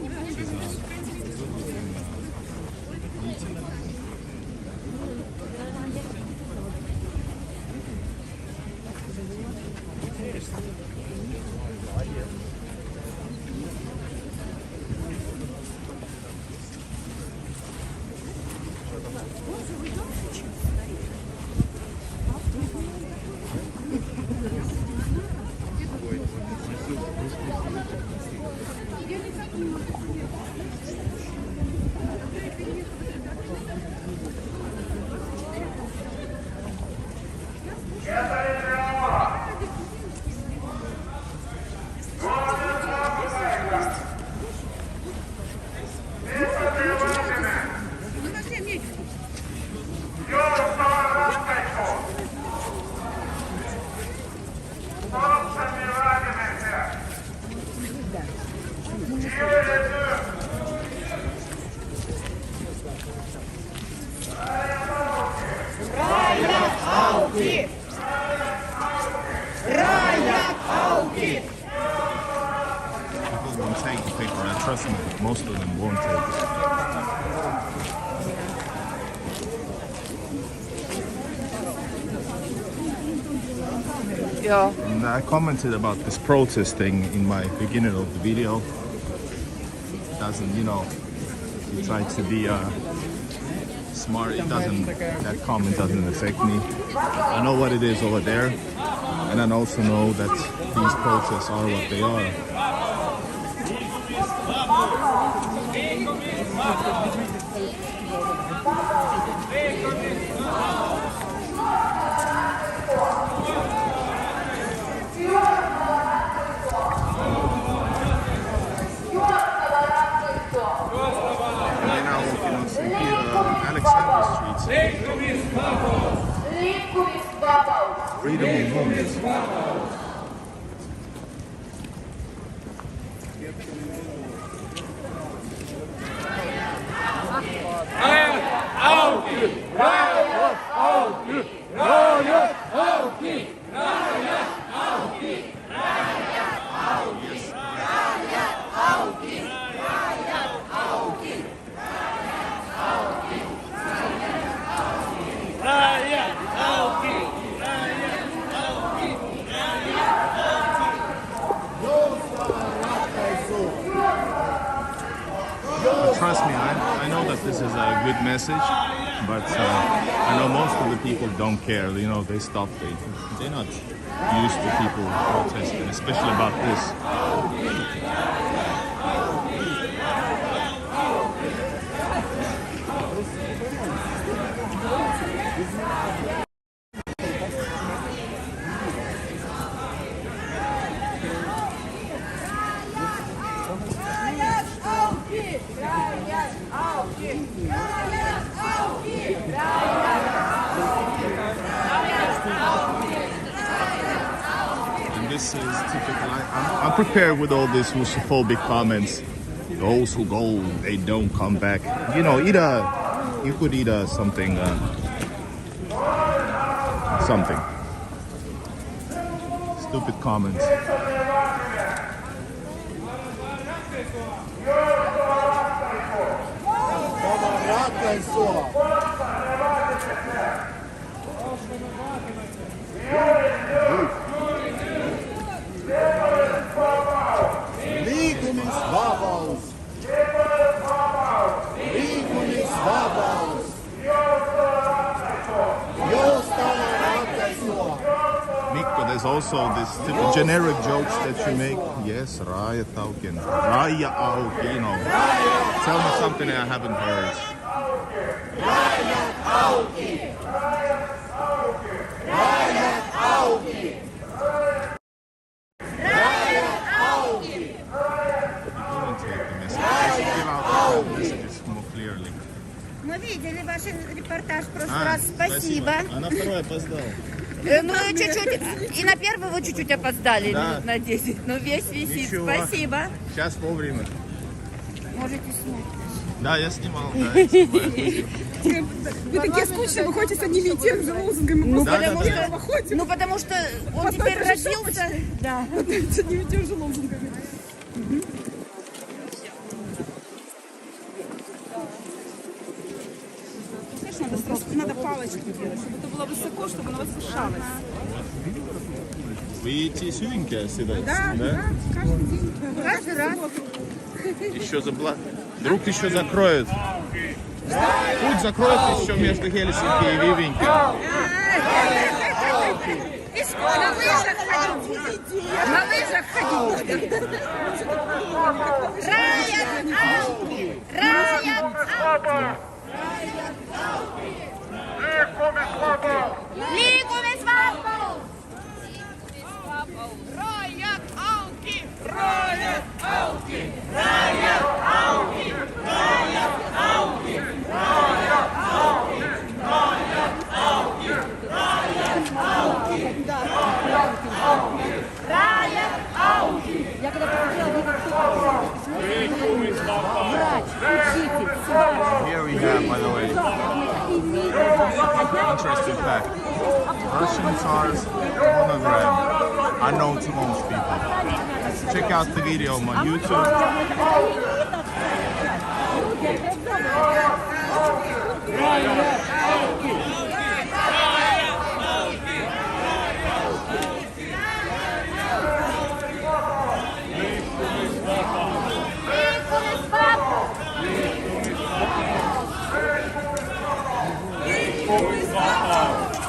won't take the paper, and trust me, most of them won't take it. Yeah. And I commented about this protesting in my beginning of the video. Doesn't, you know, you try to be smart, it doesn't, that comment doesn't affect me. I know what it is over there, and I also know that these protests are what they are. Freedom of movement. Trust me, I know that this is a good message, but I know most of the people don't care. You know, they stop. They're not used to people protesting, especially about this. And this is typical. I'm prepared with all these Russophobic comments. Those who go, they don't come back. You know, you could eat something. Something. Stupid comments. Liikumisvapaus! Liikumisvapaus! Joustava ratkaisua! Mikko, there's also this generic jokes that you make. Yes, Raja auki. Raja auki, you know. Tell me something I haven't heard. Rajat auki! Rajat auki! Rajat auki! You didn't take the message. I should give out the messages more clearly. Мы видели ваш репортаж в прошлый раз. Спасибо. А на второй опоздал. Ну, чуть-чуть. И на первый вы чуть-чуть опоздали, Да. минут на 10. Но весь висит. Ничего. Спасибо. Сейчас вовремя. Можете снять. Да, я снимал. Да, я снимаю. Вы такие скучные, вы ходите с одними и теми же лозунгами. Ну, Да, потому да, что, да. ну, потому что он теперь родился. Да. С одними и теми же лозунгами. Надо палочку делать, чтобы это было высоко, чтобы оно возвышалось. Вы эти сюренькие сюда? Да, каждый день. Каждый раз. Еще Вдруг еще закроют. Путь закроют еще между Хельсинки и Вивеньки. На лыжах ходить. На лыжах ходить. Раят ауки. Раят ауки. Liikumisvapaus! Rajat auki! Rajat auki! Rajat auki! Rajat auki! Rajat auki! Rajat auki! Rajat auki! Rajat auki! Я когда посмотрела, врач, учитель, Here we have, by the way, interesting fact. Russian Tsar's monogram, unknown to most people. Check out the video on my YouTube.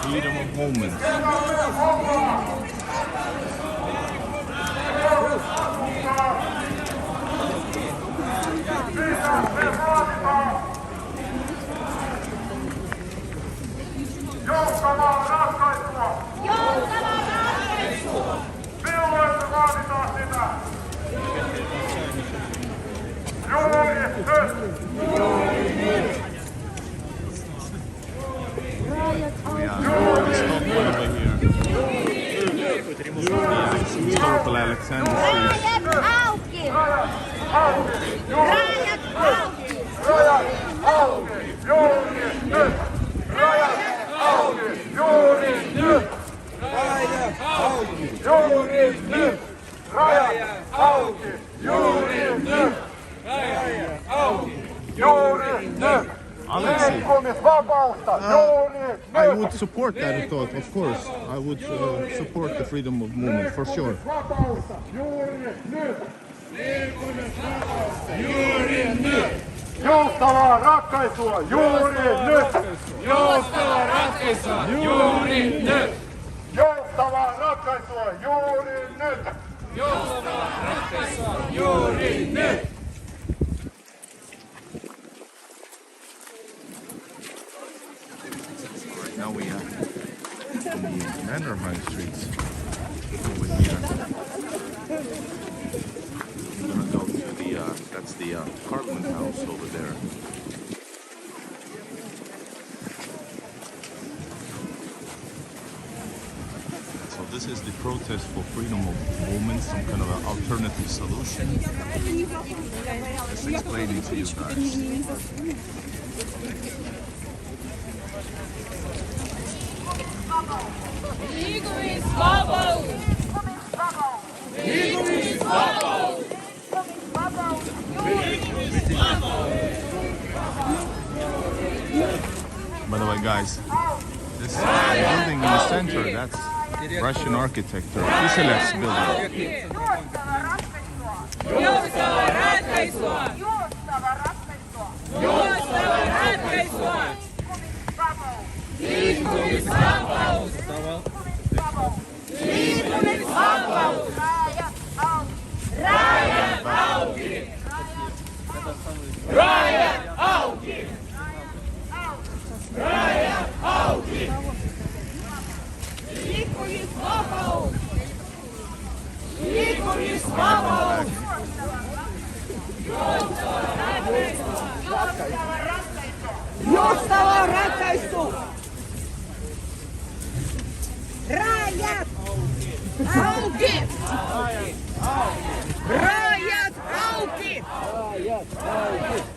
Freedom of movement. Joustavaa ratkaisua! Milloin me vaaditaan sitä? Juuri nyt! We are Stockholm over here. Historical Alexander Street. Rajat auki! Rajat auki! Rajat auki! Juuri nyt! Rajat auki! Juuri nyt! Rajat auki! Juuri nyt! Rajat auki! Juuri nyt! Rajat auki! Juuri nyt! Alexei, I would support that thought, of course. I would support the freedom of movement, for sure. Joustavaa ratkaisua juuri nyt! Joustavaa ratkaisua juuri nyt! Joustavaa ratkaisua juuri nyt! Joustavaa ratkaisua juuri nyt! Right now we are on the Mannerheim streets over here. I'm gonna go to the, that's the Parliament House over there. So this is the protest for freedom of movement, some kind of an alternative solution. Just explaining to you guys. By the way, guys, this building in the center, that's Russian architect or Kiselev's building. Joustava ratkaisu! Rajat auki! Rajat auki! Rajat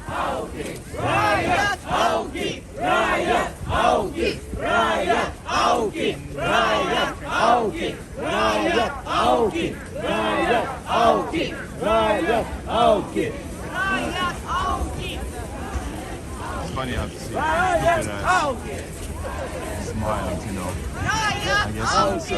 auki! Rajat auki! Rajat auki! Rajat auki! Rajat auki! Rajat auki! Rajat auki! Rajat auki! It's funny how to see stupid smiles, you know. I guess it's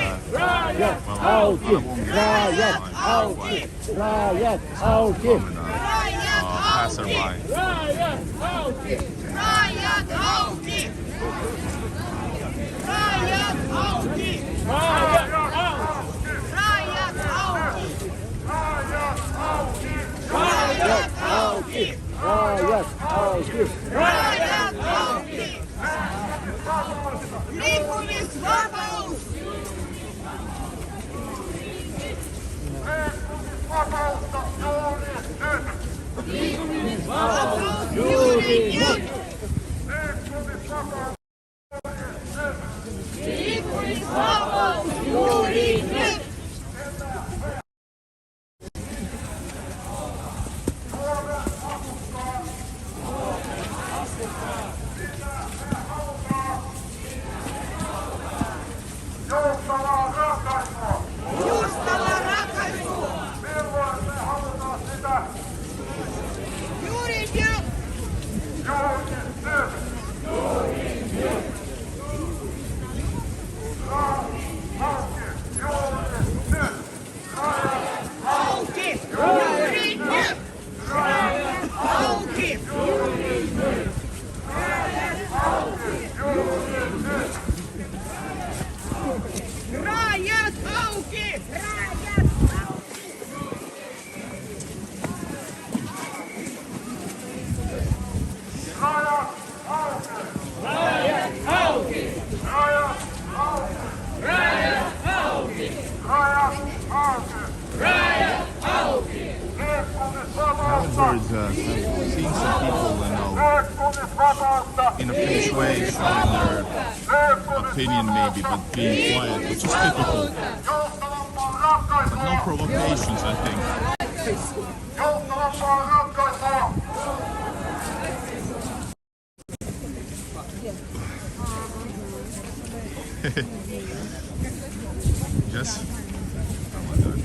I've seen some people, you know, in a finished way showing their opinion maybe, but being quiet, which is typical. But no provocations, I think. Yes? Oh my God.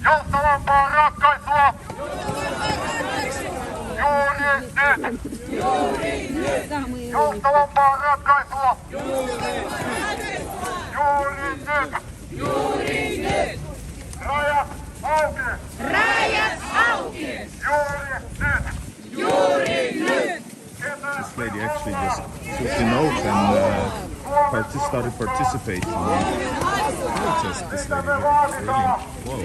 Joustavampaa ratkaisua! Juuri nyt! Joustavampaa ratkaisua! Juuri nyt! Rajat auki! Rajat auki! Juuri nyt! This lady actually just took the note and started participating in the protest. This lady, brilliant. Whoa.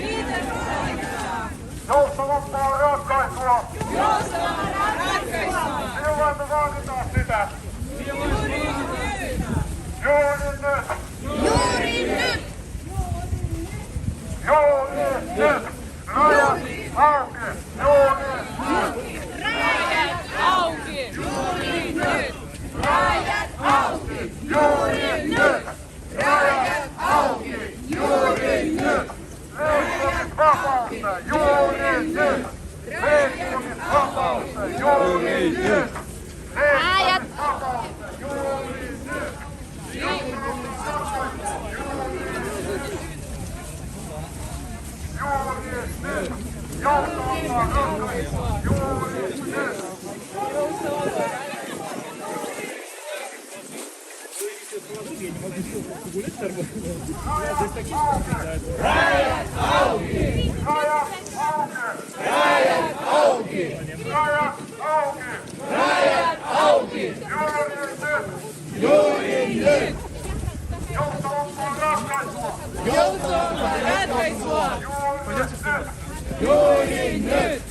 Joustavampaa ratkaisua! Silloin me vaaditaan sitä! Juuri nyt! Rajat auki! Juuri nyt! Rajat auki! я не могу гулять с тобой. Здесь такие Riot auki! Riot auki! Riot auki! Juuri nyt! Juuri nyt! Juuri nyt!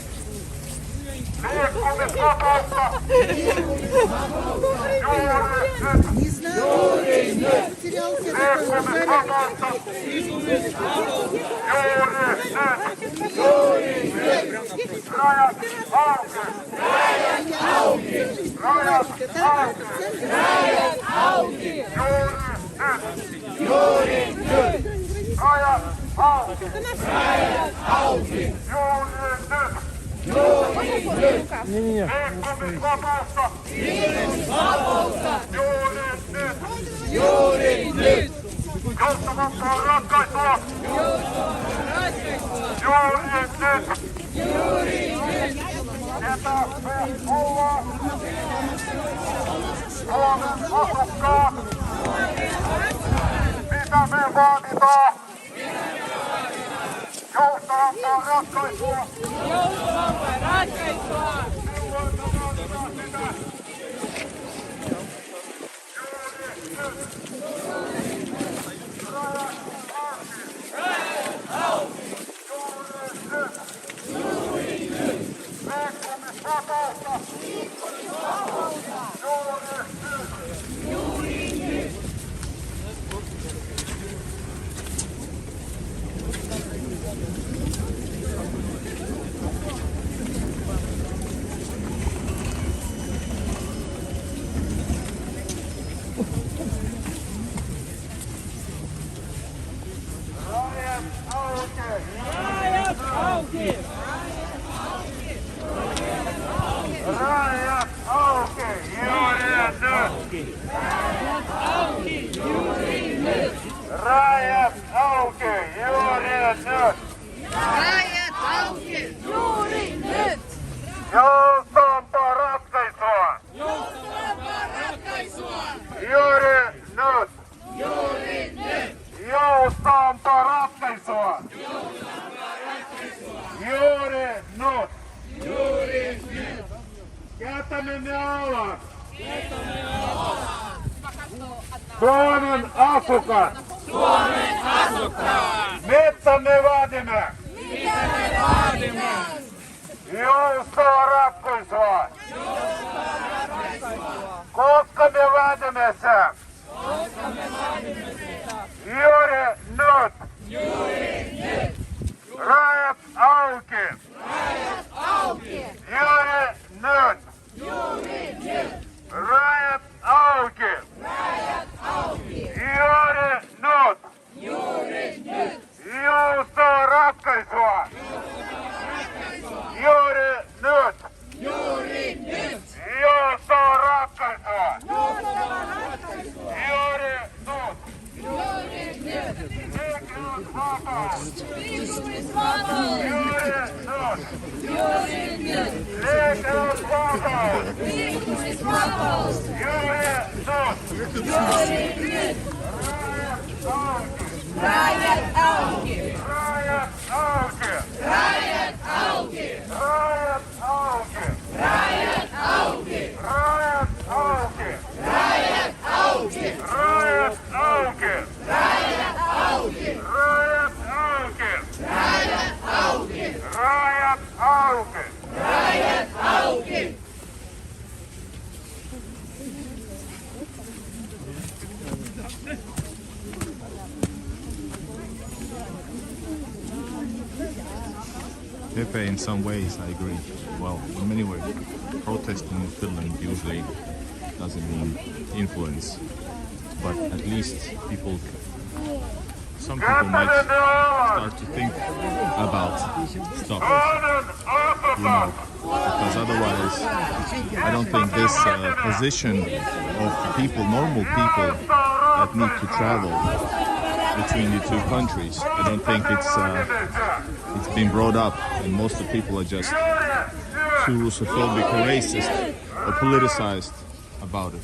Juuri nyt! Rajat auki! Rajat auki! Rajat auki! Juuri nyt! Rajat auki! Rajat auki! Juuri nyt! Liikkumisvapautta! Liikkumisvapautta! Juuri nyt! Joustavampaa ratkaisua! Juuri nyt! Juuri nyt! Ketä me ollaan? Suomen asukkaat! Mitä me vaaditaan? Joustavampaa ratkaisua! Joustavampaa ratkaisua! Rajat auki juuri nyt! Rajat auki juuri nyt! Joustavampaa ratkaisua! Joustavampaa ratkaisua! Juuri nyt! Juuri nyt! Joustavampaa ratkaisua! Joustavampaa ratkaisua! Juuri nyt! Juuri nyt! Ketä me ollaan? Suomen asukkaat! Suomen asukkaat! Mitä me vaadimme? Mitä me vaadimme? Joustavaa ratkaisua! Joustavaa ratkaisua! Koska me vaadimme sen? Koska me vaadimme sitä? Juuri nyt! Juuri nyt! Rajat auki! Rajat auki! Juuri nyt! Juuri nyt! Rajat auki! Rajat auki! Juuri nyt! Juuri nyt! Joustava ratkaisua! Juuri nyt! Juuri nyt! Joustava ratkaisua! Juuri nyt! Juuri nyt! Liikkumisvapaus! Liikkumisvapaus! Juuri nyt! Juuri nyt! Liikkumisvapaus! Liikkumisvapaus! Juuri nyt! Juuri nyt! Rajat auki! Rajat auki! Rajat auki! Rajat auki! Rajat auki! Rajat auki! Rajat auki! Rajat auki! Rajat auki! Rajat auki! Rajat auki! Rajat auki! Rajat auki! Pepe, in some ways, I agree. Well, in many ways, protesting in Finland usually doesn't mean influence, but at least some people might start to think about stuff, you know, because otherwise, I don't think this position of people, normal people that need to travel between the two countries, I don't think it's been brought up, and most of the people are just too Russophobic or racist or politicized about it.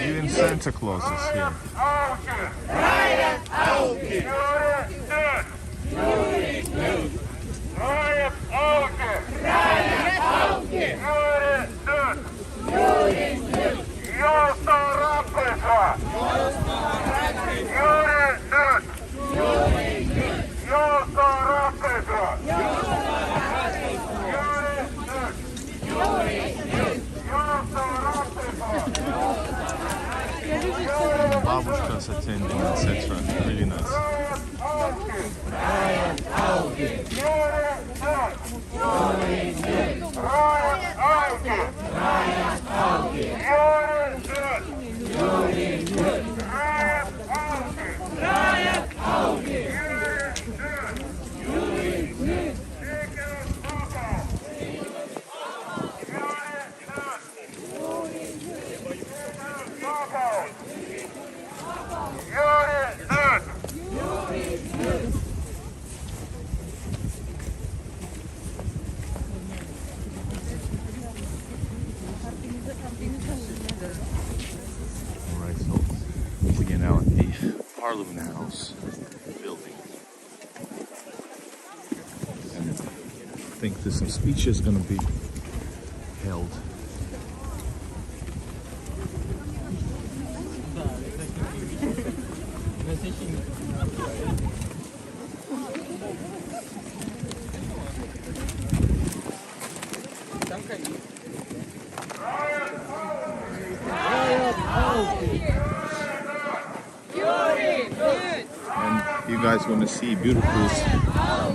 Even Santa Claus is here. Babushkas attending, etc. Really nice. Alright, so we are now at the Parliament House building. And I think there's some speeches gonna be held. And you guys want to see beautiful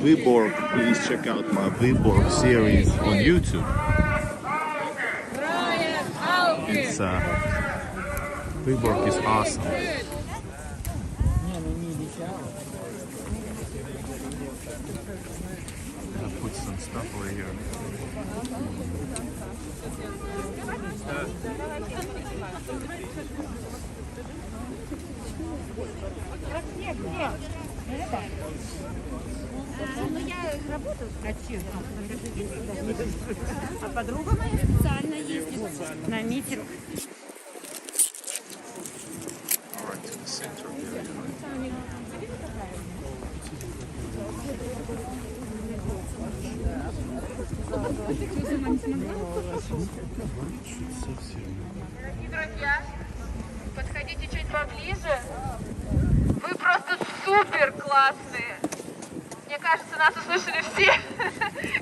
Viborg, please check out my Viborg series on YouTube. It's Viborg is awesome. I'll put some stuff over here. А подруга моя специально ездит на митинг. Alright, to the center here. Дорогие друзья, подходите чуть поближе. Вы просто супер классные. Мне кажется, нас услышали все,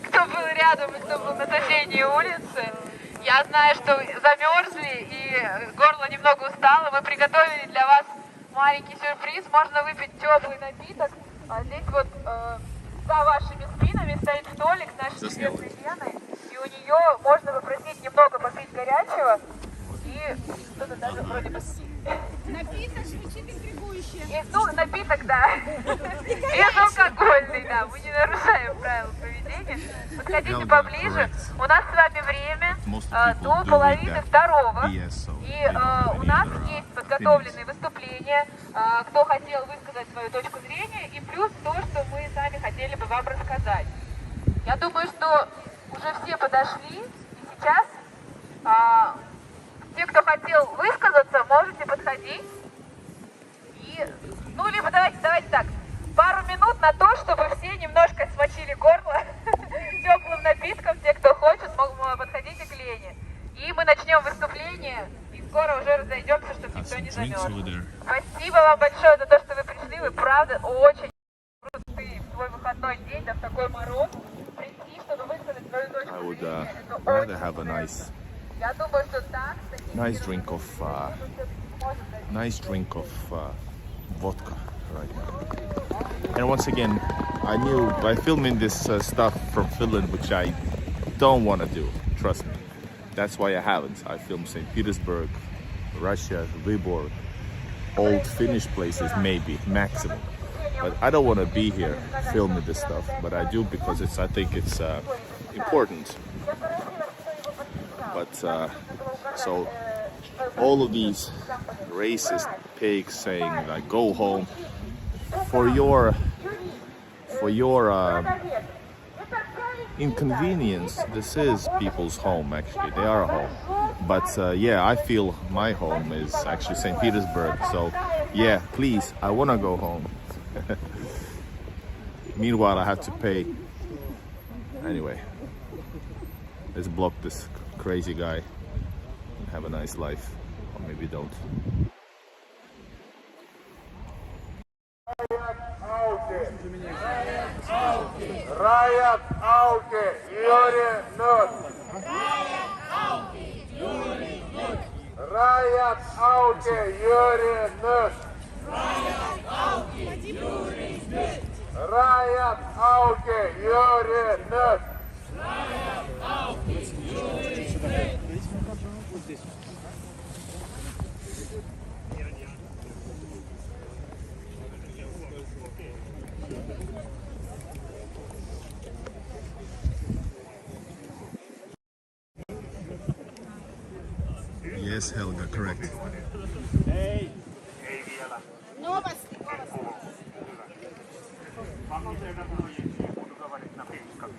кто был рядом и кто был на соседней улице. Я знаю, что замерзли и горло немного устало. Мы приготовили для вас маленький сюрприз. Можно выпить теплый напиток. А здесь вот за вашими спинами стоит столик с нашей чудесной Леной. И у нее можно попросить немного попить горячего. И что-то даже вроде бы... Напиток звучит интригующе. И, ну, напиток, да. Безалкогольный, да. Мы не нарушаем правила поведения. Подходите поближе. У нас с вами время до половины второго. И у нас есть подготовленные выступления, кто хотел высказать свою точку зрения, и плюс то, что мы сами хотели бы вам рассказать. Я думаю, что уже все подошли, и сейчас те, кто хотел высказаться, можете подходить. И, ну, либо давайте так, пару минут на то, чтобы все немножко смочили горло теплым напитком. Те, кто хочет, могут подходить к Лене. И мы начнем выступление, и скоро уже разойдемся, чтобы никто не замерз. Спасибо вам большое за то, что вы пришли. Вы, правда, очень крутые в свой выходной день, да в такой мороз. Прийти, чтобы высказать свою точку зрения. Это очень. Я думаю, что так. Nice drink of vodka right now. And once again, I knew by filming this stuff from Finland, which I don't want to do, trust me. That's why I haven't. I filmed St. Petersburg, Russia, Viborg, old Finnish places maybe, maximum. But I don't want to be here filming this stuff, but I do because I think it's important. But so all of these racist pigs saying like go home for your inconvenience. This is people's home, actually. They are home. But yeah, I feel my home is actually St. Petersburg. So yeah, please, I want to go home. Meanwhile, I have to pay. Anyway, let's block this crazy guy and have a nice life. Or maybe don't. Rajat auki, Juri nyt! Rajat auki, Juri nyt! Rajat auki, Juri nyt! Yes, Helga, correct. Ei vielä. Новости. Mä oon teidän mun kaverina Finskassa,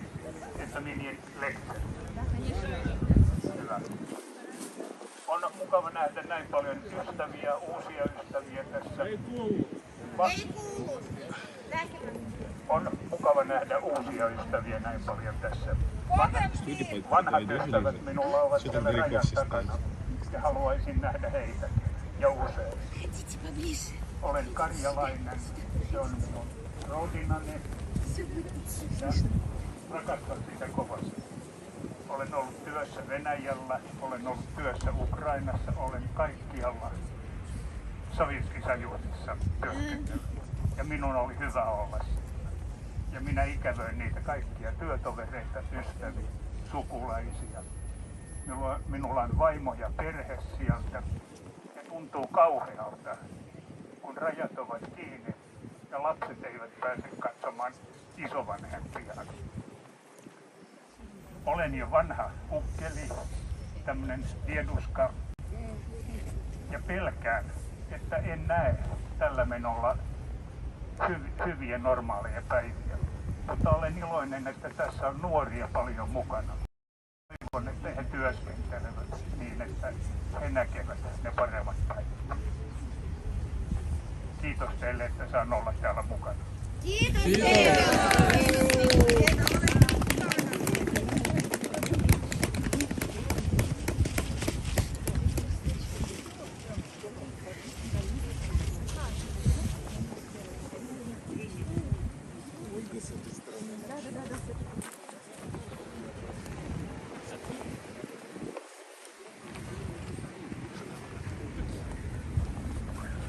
että meni lekse. Hyvä. On mukava nähdä näin paljon ystäviä, uusia ystäviä tässä. Ei kuulu. On mukava nähdä uusia ystäviä näin paljon tässä. Vanhat ystävät minulla ovat siellä rajan takana ja haluaisin nähdä heitäkin ja usein. Olen karjalainen, se on minun rodinani ja rakastan sitä kovasti. Olen ollut työssä Venäjällä, olen ollut työssä Ukrainassa, olen kaikkialla Sovjetkisajuutissa työskennellyt ja minun oli hyvä olla siellä. Ja minä ikävöin niitä kaikkia työtovereita, ystäviä, sukulaisia. Minulla on vaimo ja perhe sieltä. Ja tuntuu kauhealta, kun rajat ovat kiinni ja lapset eivät pääse katsomaan isovanhempiaan. Olen jo vanha ukkeli, tämmönen dieduska. Ja pelkään, että en näe tällä menolla hyviä normaaleja päiviä. Mutta olen iloinen, että tässä on nuoria paljon mukana. Toivon, että he työskentelevät niin, että he näkevät ne paremmat päivät. Kiitos teille, että saan olla täällä mukana. Kiitos.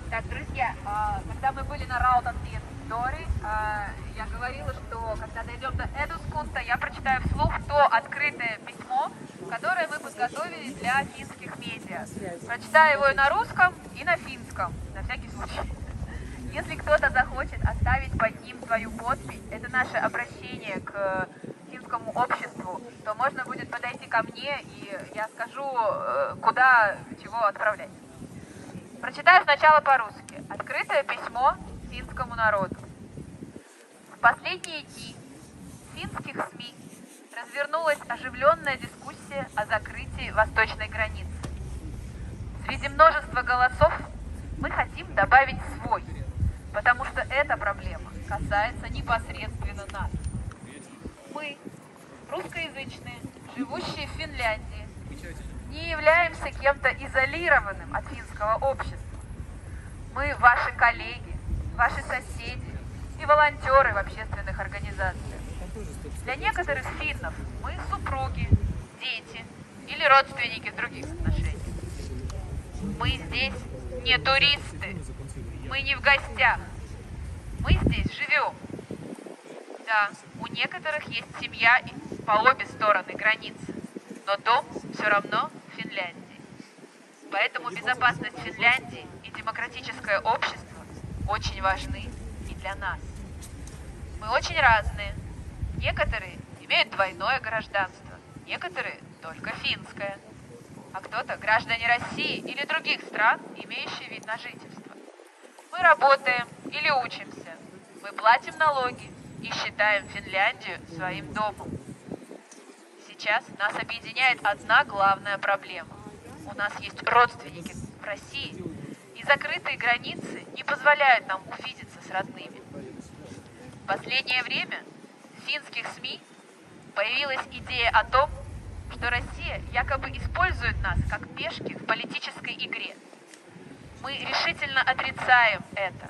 Так, друзья, когда мы были на Раутан-Дори, я говорила, что когда дойдем до Эдускунта, я прочитаю вслух то открытое письмо, которое мы подготовили для финских медиа. Прочитаю его и на русском, и на финском, на всякий случай. Если кто-то захочет оставить под ним свою подпись, это наше обращение к финскому обществу, то можно будет подойти ко мне, и я скажу, куда, чего отправлять. Прочитаю сначала по-русски. Открытое письмо финскому народу. В последние дни в финских СМИ развернулась оживленная дискуссия о закрытии восточной границы. Среди множества голосов мы хотим добавить свой, потому что эта проблема касается непосредственно нас. Мы, русскоязычные, живущие в Финляндии, не являемся кем-то изолированным от финского общества. Мы ваши коллеги, ваши соседи и волонтеры в общественных организациях. Для некоторых финнов мы супруги, дети или родственники в других отношениях. Мы здесь не туристы, мы не в гостях, мы здесь живем. Да, у некоторых есть семья по обе стороны границы, но дом все равно в Финляндии. Поэтому безопасность Финляндии и демократическое общество очень важны и для нас. Мы очень разные. Некоторые имеют двойное гражданство, некоторые только финское, а кто-то граждане России или других стран, имеющие вид на жительство. Мы работаем или учимся, мы платим налоги и считаем Финляндию своим домом. Сейчас нас объединяет одна главная проблема. У нас есть родственники в России, и закрытые границы не позволяют нам увидеться с родными. В последнее время в финских СМИ появилась идея о том, что Россия якобы использует нас как пешки в политической игре. Мы решительно отрицаем это.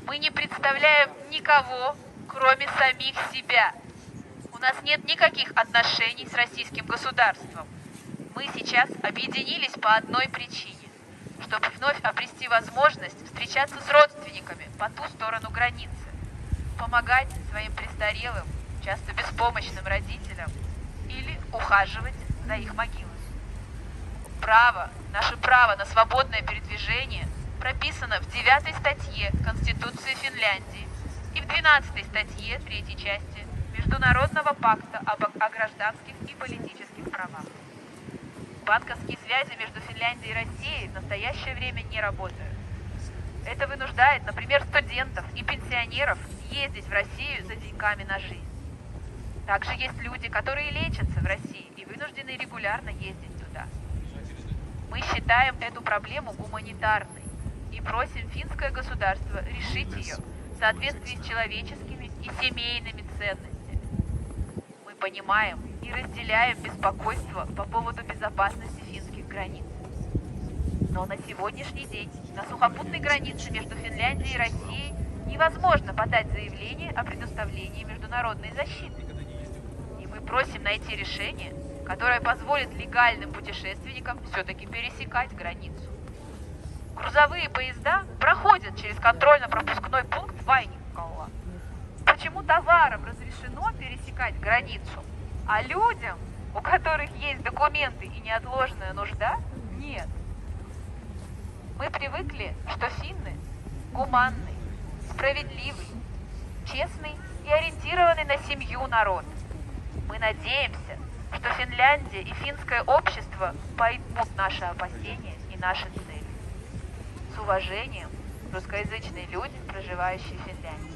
Мы не представляем никого, кроме самих себя. У нас нет никаких отношений с российским государством. Мы сейчас объединились по одной причине, чтобы вновь обрести возможность встречаться с родственниками по ту сторону границы, помогать своим престарелым, часто беспомощным родителям или ухаживать за их могилами. Наше право на свободное передвижение прописано в 9 статье Конституции Финляндии и в 12 статье 3 части Международного пакта о гражданских и политических правах. Банковские связи между Финляндией и Россией в настоящее время не работают. Это вынуждает, например, студентов и пенсионеров ездить в Россию за деньгами на жизнь. Также есть люди, которые лечатся в России и вынуждены регулярно ездить туда. Мы считаем эту проблему гуманитарной и просим финское государство решить ее в соответствии с человеческими и семейными ценностями. Мы понимаем и разделяем беспокойство по поводу безопасности финских границ. Но на сегодняшний день на сухопутной границе между Финляндией и Россией невозможно подать заявление о предоставлении международной защиты. И мы просим найти решение, которое позволит легальным путешественникам все-таки пересекать границу. Грузовые поезда проходят через контрольно-пропускной пункт Вайниккала. Почему товарам разрешено пересекать границу, а людям, у которых есть документы и неотложная нужда, нет? Мы привыкли, что финны гуманный, справедливый, честный и ориентированный на семью народ. Мы надеемся, что Финляндия и финское общество поймут наши опасения и наши цели. С уважением, русскоязычные люди, проживающие в Финляндии.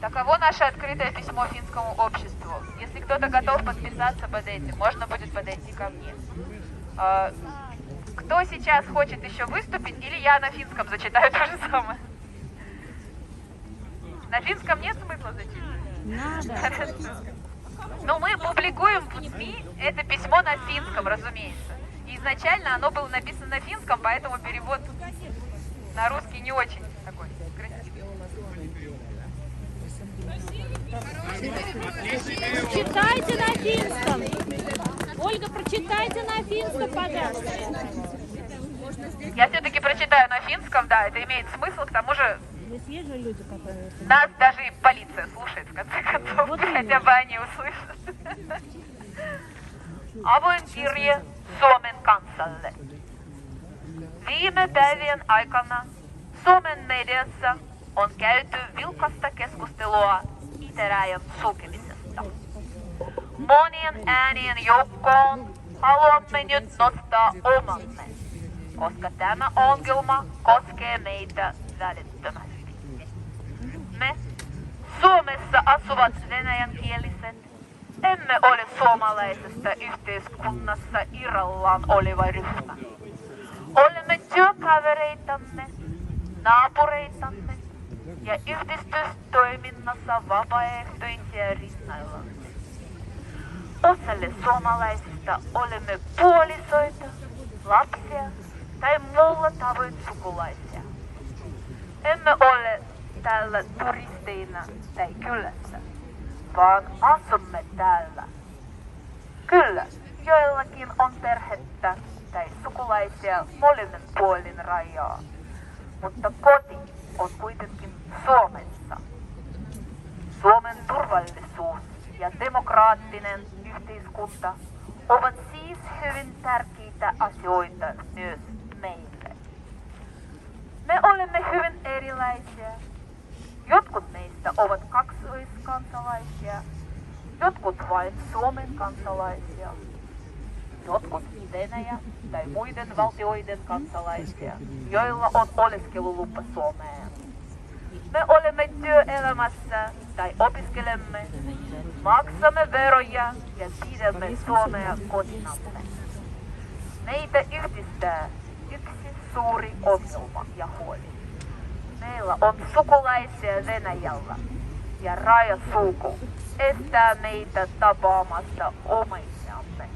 Таково наше открытое письмо финскому обществу. Если кто-то готов подписаться под этим, можно будет подойти ко мне. Кто сейчас хочет еще выступить, или я на финском зачитаю то же самое? На финском нет смысла зачитывать? Надо. Но мы публикуем в СМИ это письмо на финском, разумеется. И изначально оно было написано на финском, поэтому перевод на русский не очень такой красивый. Читайте на финском. Ольга, прочитайте на финском, пожалуйста. Я все-таки прочитаю на финском, да, это имеет смысл, к тому же Есть же люди, которые... нас даже и полиция слушает, в конце концов, вот хотя бы они услышат. Avoin kirje Suomen kansalle. Viime päivien aikana Suomen mediassa on käyty vilkasta keskustelua itärajan sulkemisesta. Monien äänien joukkoon haluamme nyt nostaa omamme, koska tämä ongelma koskee meitä välittömästi. Me Suomessa asuvat venäjänkieliset emme ole suomalaisesta yhteiskunnassa irrallaan oleva ryhmä. Olemme työkavereitamme, naapureitamme ja yhdistystoiminnassa vapaaehtoisia rinnalla. Osalle suomalaisista olemme puolisoita, lapsia tai muulla tavoin sukulaisia. Emme ole täällä turisteina tai kylässä, vaan asumme täällä. Kyllä, joillakin on perhettä tai sukulaisia molemmin puolin rajaa, mutta koti on kuitenkin Suomessa. Suomen turvallisuus ja demokratia demokraattinen yhteiskunta ovat siis hyvin tärkeitä asioita myös meille. Me olemme hyvin erilaisia. Jotkut meistä ovat kaksoiskansalaisia, jotkut vain Suomen kansalaisia, jotkut Venäjä tai muiden valtioiden kansalaisia, joilla on oleskelulupa Suomeen. Me olemme työelämässä tai opiskelemme, maksamme veroja ja pidämme Suomea kotinamme. Meitä yhdistää yksi suuri ongelma ja huoli. Meillä on sukulaisia Venäjällä ja rajasulku estää meitä tapaamasta omaisiamme.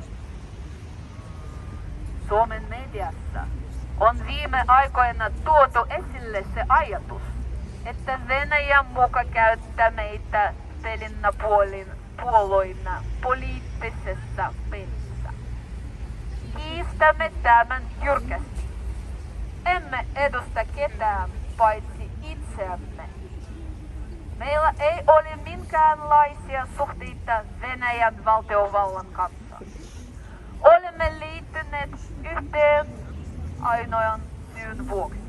Suomen mediassa on viime aikoina tuotu esille se ajatus, että Venäjä muka käyttää meitä pelinnapuoloina poliittisessa pelissä. Kiistämme tämän jyrkästi. Emme edusta ketään paitsi itseämme. Meillä ei ole minkäänlaisia suhteita Venäjän valtiovallan kanssa. Olemme liittyneet yhteen ainoan syyn vuoksi.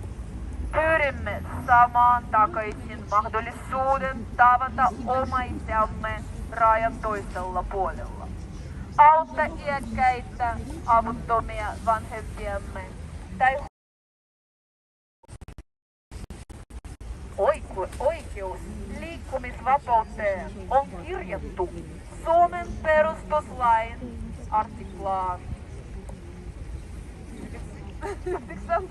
Pyrimme saamaan takaisin mahdollisuuden tavata omaisiamme rajan toisella puolella. Auttaa iäkkäitä, avuttomia vanhempiamme tai oikeus liikkumisvapauteen on kirjattu Suomen perustuslain artiklaan 9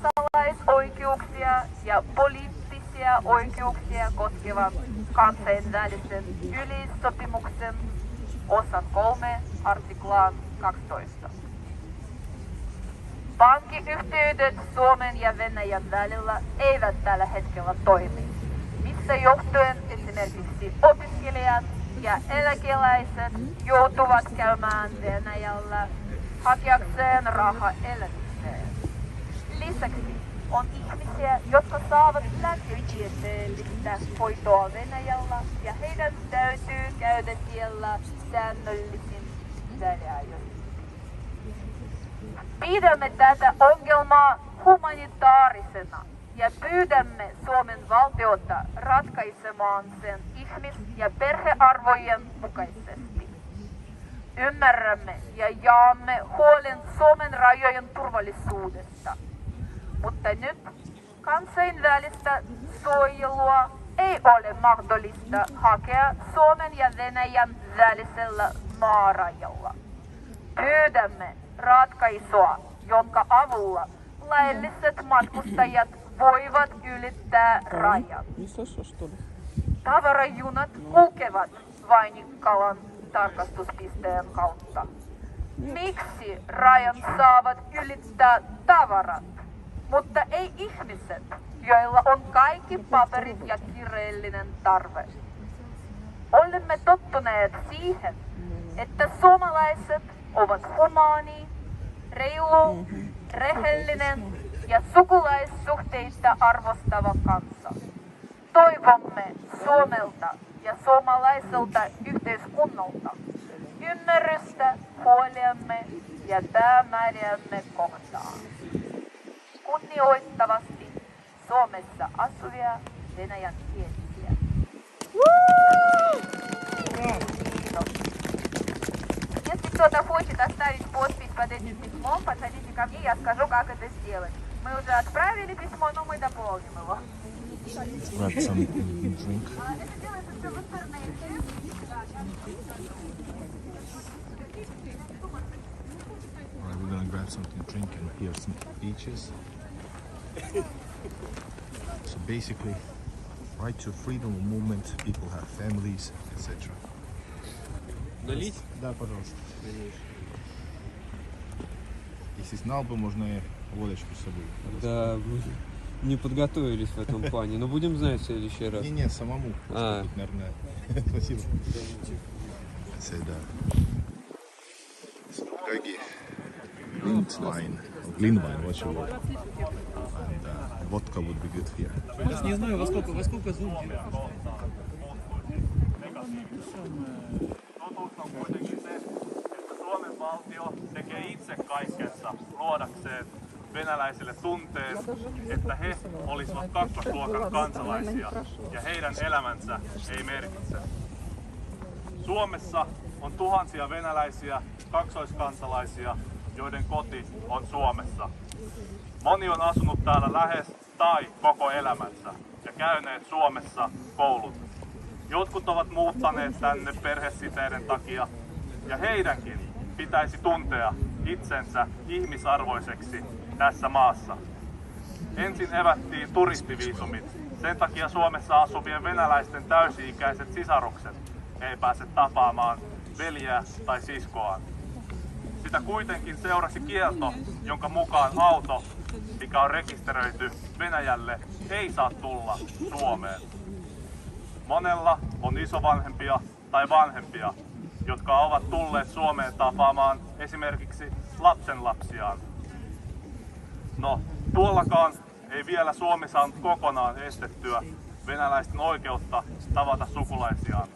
kansalaisoikeuksia ja poliittisia oikeuksia koskevan kansainvälisen yleissopimuksen osan 3 artiklaan 12. Pankkiyhteydet Suomen ja Venäjän välillä eivät tällä hetkellä toimi, mistä johtuen esimerkiksi opiskelijat ja eläkeläiset joutuvat käymään Venäjällä hakeakseen rahaa elämiseen. Lisäksi on ihmisiä, jotka saavat lääketieteellistä hoitoa Venäjällä ja heidän täytyy käydä siellä säännöllisin väliajoin. Pidämme tätä ongelmaa humanitaarisena ja pyydämme Suomen valtiota ratkaisemaan sen ihmis- ja perhearvojen mukaisesti. Ymmärrämme ja jaamme huolen Suomen rajojen turvallisuudesta, mutta nyt kansainvälistä suojelua ei ole mahdollista hakea Suomen ja Venäjän välisellä maarajalla. Pyydämme ratkaisua, jonka avulla lailliset matkustajat voivat ylittää rajan. Tavarajunat kulkevat Vainikkalan tarkastuspisteen kautta. Miksi rajan saavat ylittää tavarat, mutta ei ihmiset, joilla on kaikki paperit ja kiireellinen tarve? Olemme tottuneet siihen, että suomalaiset ovat humaani, reilu, rehellinen ja sukulaissuhteita arvostava kansa. Toivomme Suomelta ja suomalaiselta yhteiskunnalta ymmärrystä huoliamme ja päämääriämme kohtaan. Kunnioittavasti Suomessa asuvia venäjänkielisiä. Если кто-то хочет оставить подпись под этим письмом, подходите ко мне, я скажу, как это сделать. Мы уже отправили письмо, но мы дополним его. Grab some drink. Это делается все в интернете. Alright, we're gonna grab something to drink and hear some speeches. So basically, right to freedom of movement, people have families, etc. Налить? Да, пожалуйста. Если знал бы, можно и водочку с собой. Да, мы не подготовились в этом плане, но будем знать в следующий раз. Не, самому. Тут, наверное. Спасибо. Glühwein, what you want. And vodka would be good here. Не знаю, во сколько зум. venäläisille tunteet, että he olisivat kakkosluokan kansalaisia ja heidän elämänsä ei merkitse. Suomessa on tuhansia venäläisiä kaksoiskansalaisia, joiden koti on Suomessa. Moni on asunut täällä lähes tai koko elämänsä ja käyneet Suomessa koulut. Jotkut ovat muuttaneet tänne perhesiteiden takia ja heidänkin pitäisi tuntea itsensä ihmisarvoiseksi tässä maassa. Ensin evättiin turistiviisumit. Sen takia Suomessa asuvien venäläisten täysi-ikäiset sisarukset ei pääse tapaamaan veljeä tai siskoaan. Sitä kuitenkin seurasi kielto, jonka mukaan auto, mikä on rekisteröity Venäjälle, ei saa tulla Suomeen. Monella on isovanhempia tai vanhempia, jotka ovat tulleet Suomeen tapaamaan esimerkiksi lapsenlapsiaan. No, tuollakaan ei vielä Suomi saanut kokonaan estettyä venäläisten oikeutta tavata sukulaisiaan.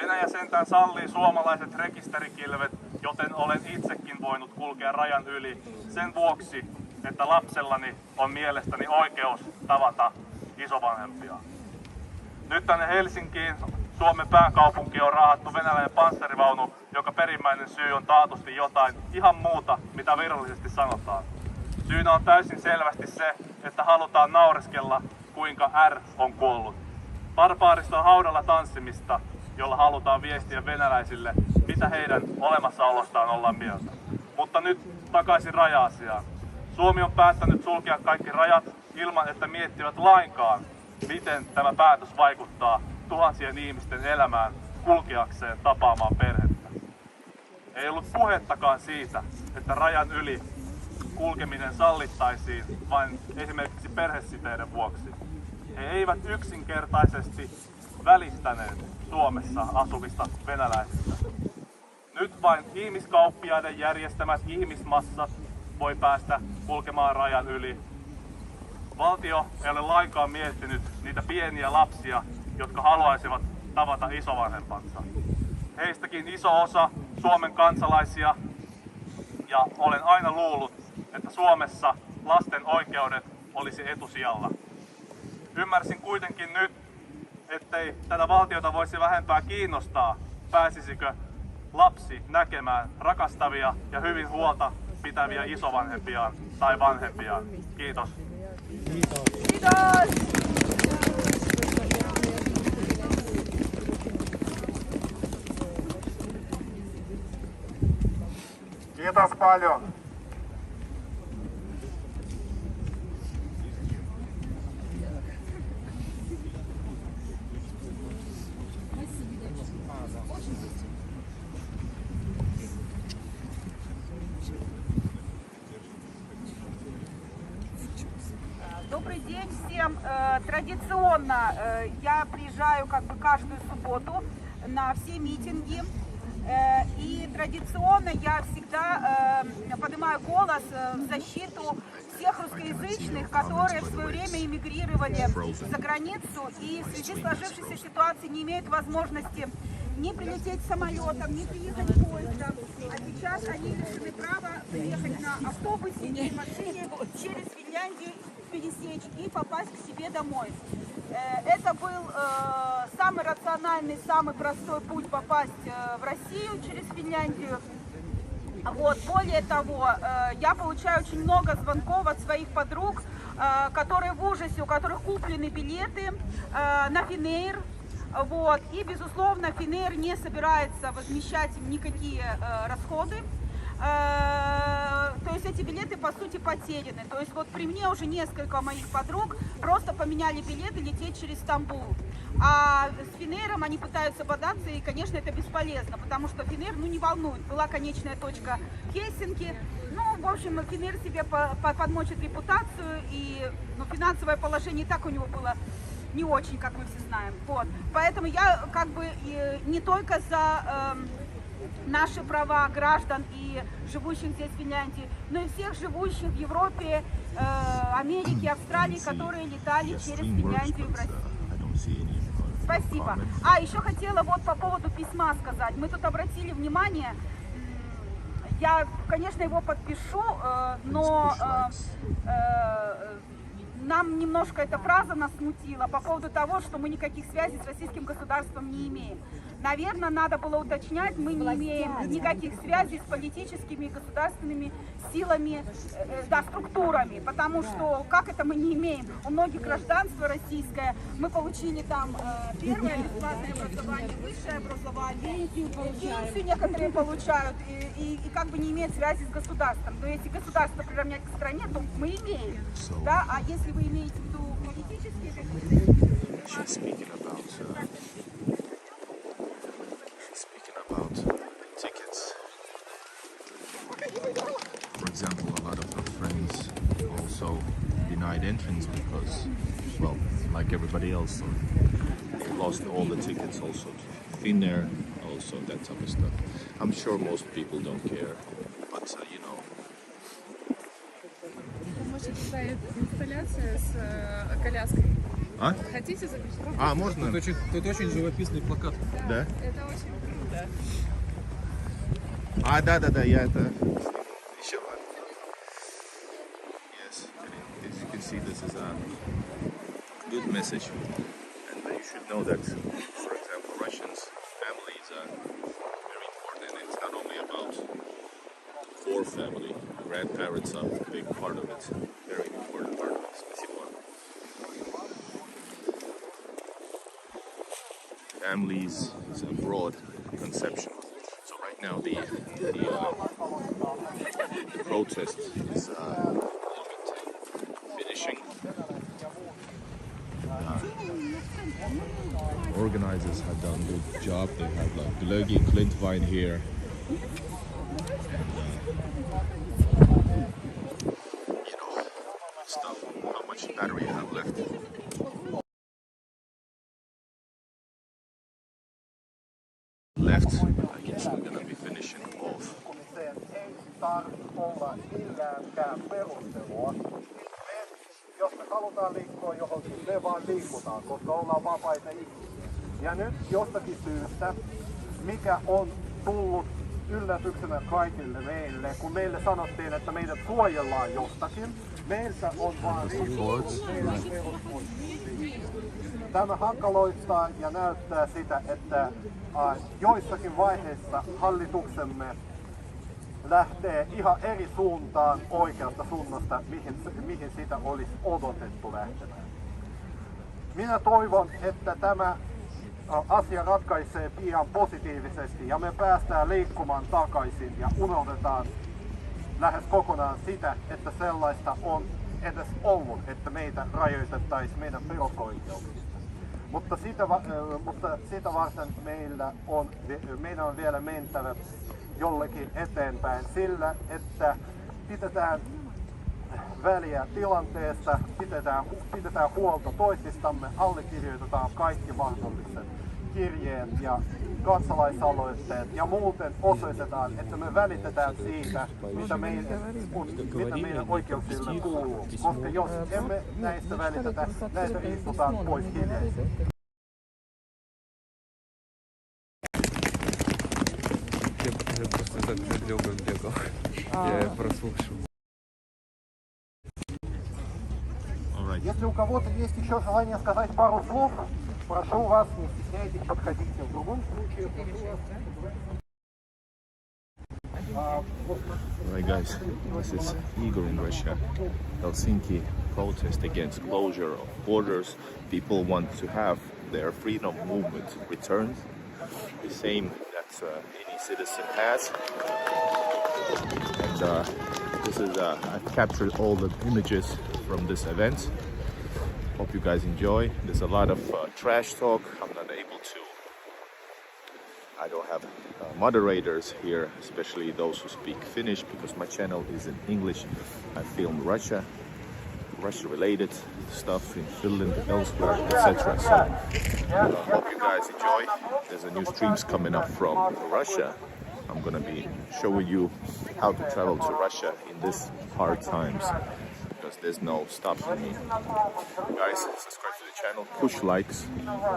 Venäjä sentään sallii suomalaiset rekisterikilvet, joten olen itsekin voinut kulkea rajan yli sen vuoksi, että lapsellani on mielestäni oikeus tavata isovanhempia. Nyt tänne Helsinkiin, Suomen pääkaupunki, on raahattu venäläinen panssarivaunu, joka perimmäinen syy on taatusti jotain ihan muuta, mitä virallisesti sanotaan. Syynä on täysin selvästi se, että halutaan naureskella, kuinka R on kuollut. Barbaarista on haudalla tanssimista, jolla halutaan viestiä venäläisille, mitä heidän olemassaolostaan ollaan mieltä. Mutta nyt takaisin raja-asiaan. Suomi on päättänyt sulkea kaikki rajat ilman, että miettivät lainkaan, miten tämä päätös vaikuttaa tuhansien ihmisten elämään kulkeakseen tapaamaan perhettä. Ei ollut puhettakaan siitä, että rajan yli kulkeminen sallittaisiin vain esimerkiksi perhesiteiden vuoksi. He eivät yksinkertaisesti välittäneet Suomessa asuvista venäläisistä. Nyt vain ihmiskauppiaiden järjestämät ihmismassat voi päästä kulkemaan rajan yli. Valtio ei ole lainkaan miettinyt niitä pieniä lapsia, jotka haluaisivat tavata isovanhempansa. Heistäkin iso osa Suomen kansalaisia, ja olen aina luullut, että Suomessa lasten oikeudet olisi etusijalla. Ymmärsin kuitenkin nyt, ettei tätä valtiota voisi vähempää kiinnostaa, pääsisikö lapsi näkemään rakastavia ja hyvin huolta pitäviä isovanhempiaan tai vanhempiaan. Kiitos. Kiitos. Kiitos paljon. Добрый день всем. Традиционно я приезжаю как бы каждую субботу на все митинги. И традиционно я всегда поднимаю голос в защиту всех русскоязычных, которые в свое время эмигрировали за границу и в связи с сложившейся ситуацией не имеют возможности ни прилететь самолетом, ни приехать поездом. А сейчас они лишены права приехать на автобусе или машине через Финляндию, пересечь и попасть к себе домой. Это был самый рациональный, самый простой путь попасть в Россию через Финляндию. Вот. Более того, я получаю очень много звонков от своих подруг, которые в ужасе, у которых куплены билеты на Finnair. Вот. И, безусловно, Finnair не собирается возмещать им никакие расходы. То есть эти билеты по сути потеряны. То есть вот при мне уже несколько моих подруг просто поменяли билеты лететь через Стамбул. А с Finnair'ом они пытаются бодаться, и, конечно, это бесполезно, потому что Finnair, не волнует. Была конечная точка Хельсинки. В общем, Finnair себе подмочит репутацию, и финансовое положение и так у него было не очень, как мы все знаем. Вот. Поэтому я как бы не только за наши права граждан и живущих здесь в Финляндии, но и всех живущих в Европе, Америке, Австралии, которые летали через Финляндию в Россию. Спасибо. Еще хотела вот по поводу письма сказать. Мы тут обратили внимание, Я, конечно, его подпишу, но нам немножко эта фраза нас смутила по поводу того, что мы никаких связей с российским государством не имеем. Наверное, надо было уточнять, мы не имеем никаких связей с политическими и государственными силами, да, структурами, потому что как это мы не имеем? У многих гражданство российское, мы получили там первое бесплатное образование, высшее образование, пенсию некоторые получают и как бы не имеют связи с государством. Но если государство приравнять к стране, то мы имеем, да, а если вы имеете в виду политические tickets. For example, a lot of our friends also denied entrance because, well, like everybody else, they lost all the tickets also to Finnair, also that type of stuff. I'm sure most people don't care, but you know. Может, инсталляция с коляской? А? Хотите записать? А, можно? Тут очень живописный плакат. Да? Это очень круто. А, да, я это еще. Yes, as you can see, this is a good message, and you should know that, for example, Russians families are very important. It's not only about core family. Grandparents are a big part of it, very important part of it. Спасибо. Families is a broad conception. So right now the protest is finishing. Organizers have done a good job. They have like glögi and Clint here. Stuff, how much battery I have left. I guess I'm gonna be finishing off. Jos me halutaan liikkua johonkin, me vaan liikutaan, koska ollaan vapaita ihmisiä. Ja nyt jostakin syystä, mikä on tullut yllätyksenä kaikille meille, kun meille sanottiin, että meidät suojellaan jostakin, meiltä on vaan Tämä hankaloittaa ja näyttää sitä, että joissakin vaiheissa hallituksemme lähtee ihan eri suuntaan oikeasta suunnasta, mihin sitä olisi odotettu lähtemään. Minä toivon, että tämä asia ratkaisee pian positiivisesti ja me päästään liikkumaan takaisin ja unohdetaan lähes kokonaan sitä, että sellaista on edes ollut, että meitä rajoitettaisiin meidän perusoikeuksista. Mutta sitä varten meidän on vielä mentävä jollekin eteenpäin sillä, että pidetään väliä tilanteesta, pidetään huolta toisistamme, allekirjoitetaan kaikki mahdolliset kirjeet ja kansalaisaloitteet ja muuten osoitetaan, että me välitetään siitä, mitä meidän oikeuksille kuuluu, koska jos emme näistä välitetä, näitä istutaan pois hiljaisesti. Я просто так за Лёгом бегал. Я прослушал. Если у кого-то есть еще желание сказать пару слов, прошу вас, не стесняйтесь, подходите. В другом случае, прошу вас. Hi guys, this is Igor in Russia. Helsinki protest against closure of borders. People want to have their freedom movement returned, the same that any citizen has. And this is I've captured all the images from this event. Hope you guys enjoy. There's a lot of trash talk. I'm not able to. I don't have moderators here, especially those who speak Finnish, because my channel is in English. I film Russia-related stuff in Finland, elsewhere, etc. So hope you guys enjoy. There's a new streams coming up from Russia. I'm gonna be showing you how to travel to Russia in these hard times, because there's no stopping me. Guys, subscribe to the channel, push likes,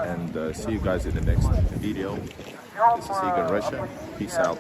and see you guys in the next video. This is Igor, Russia. Peace out.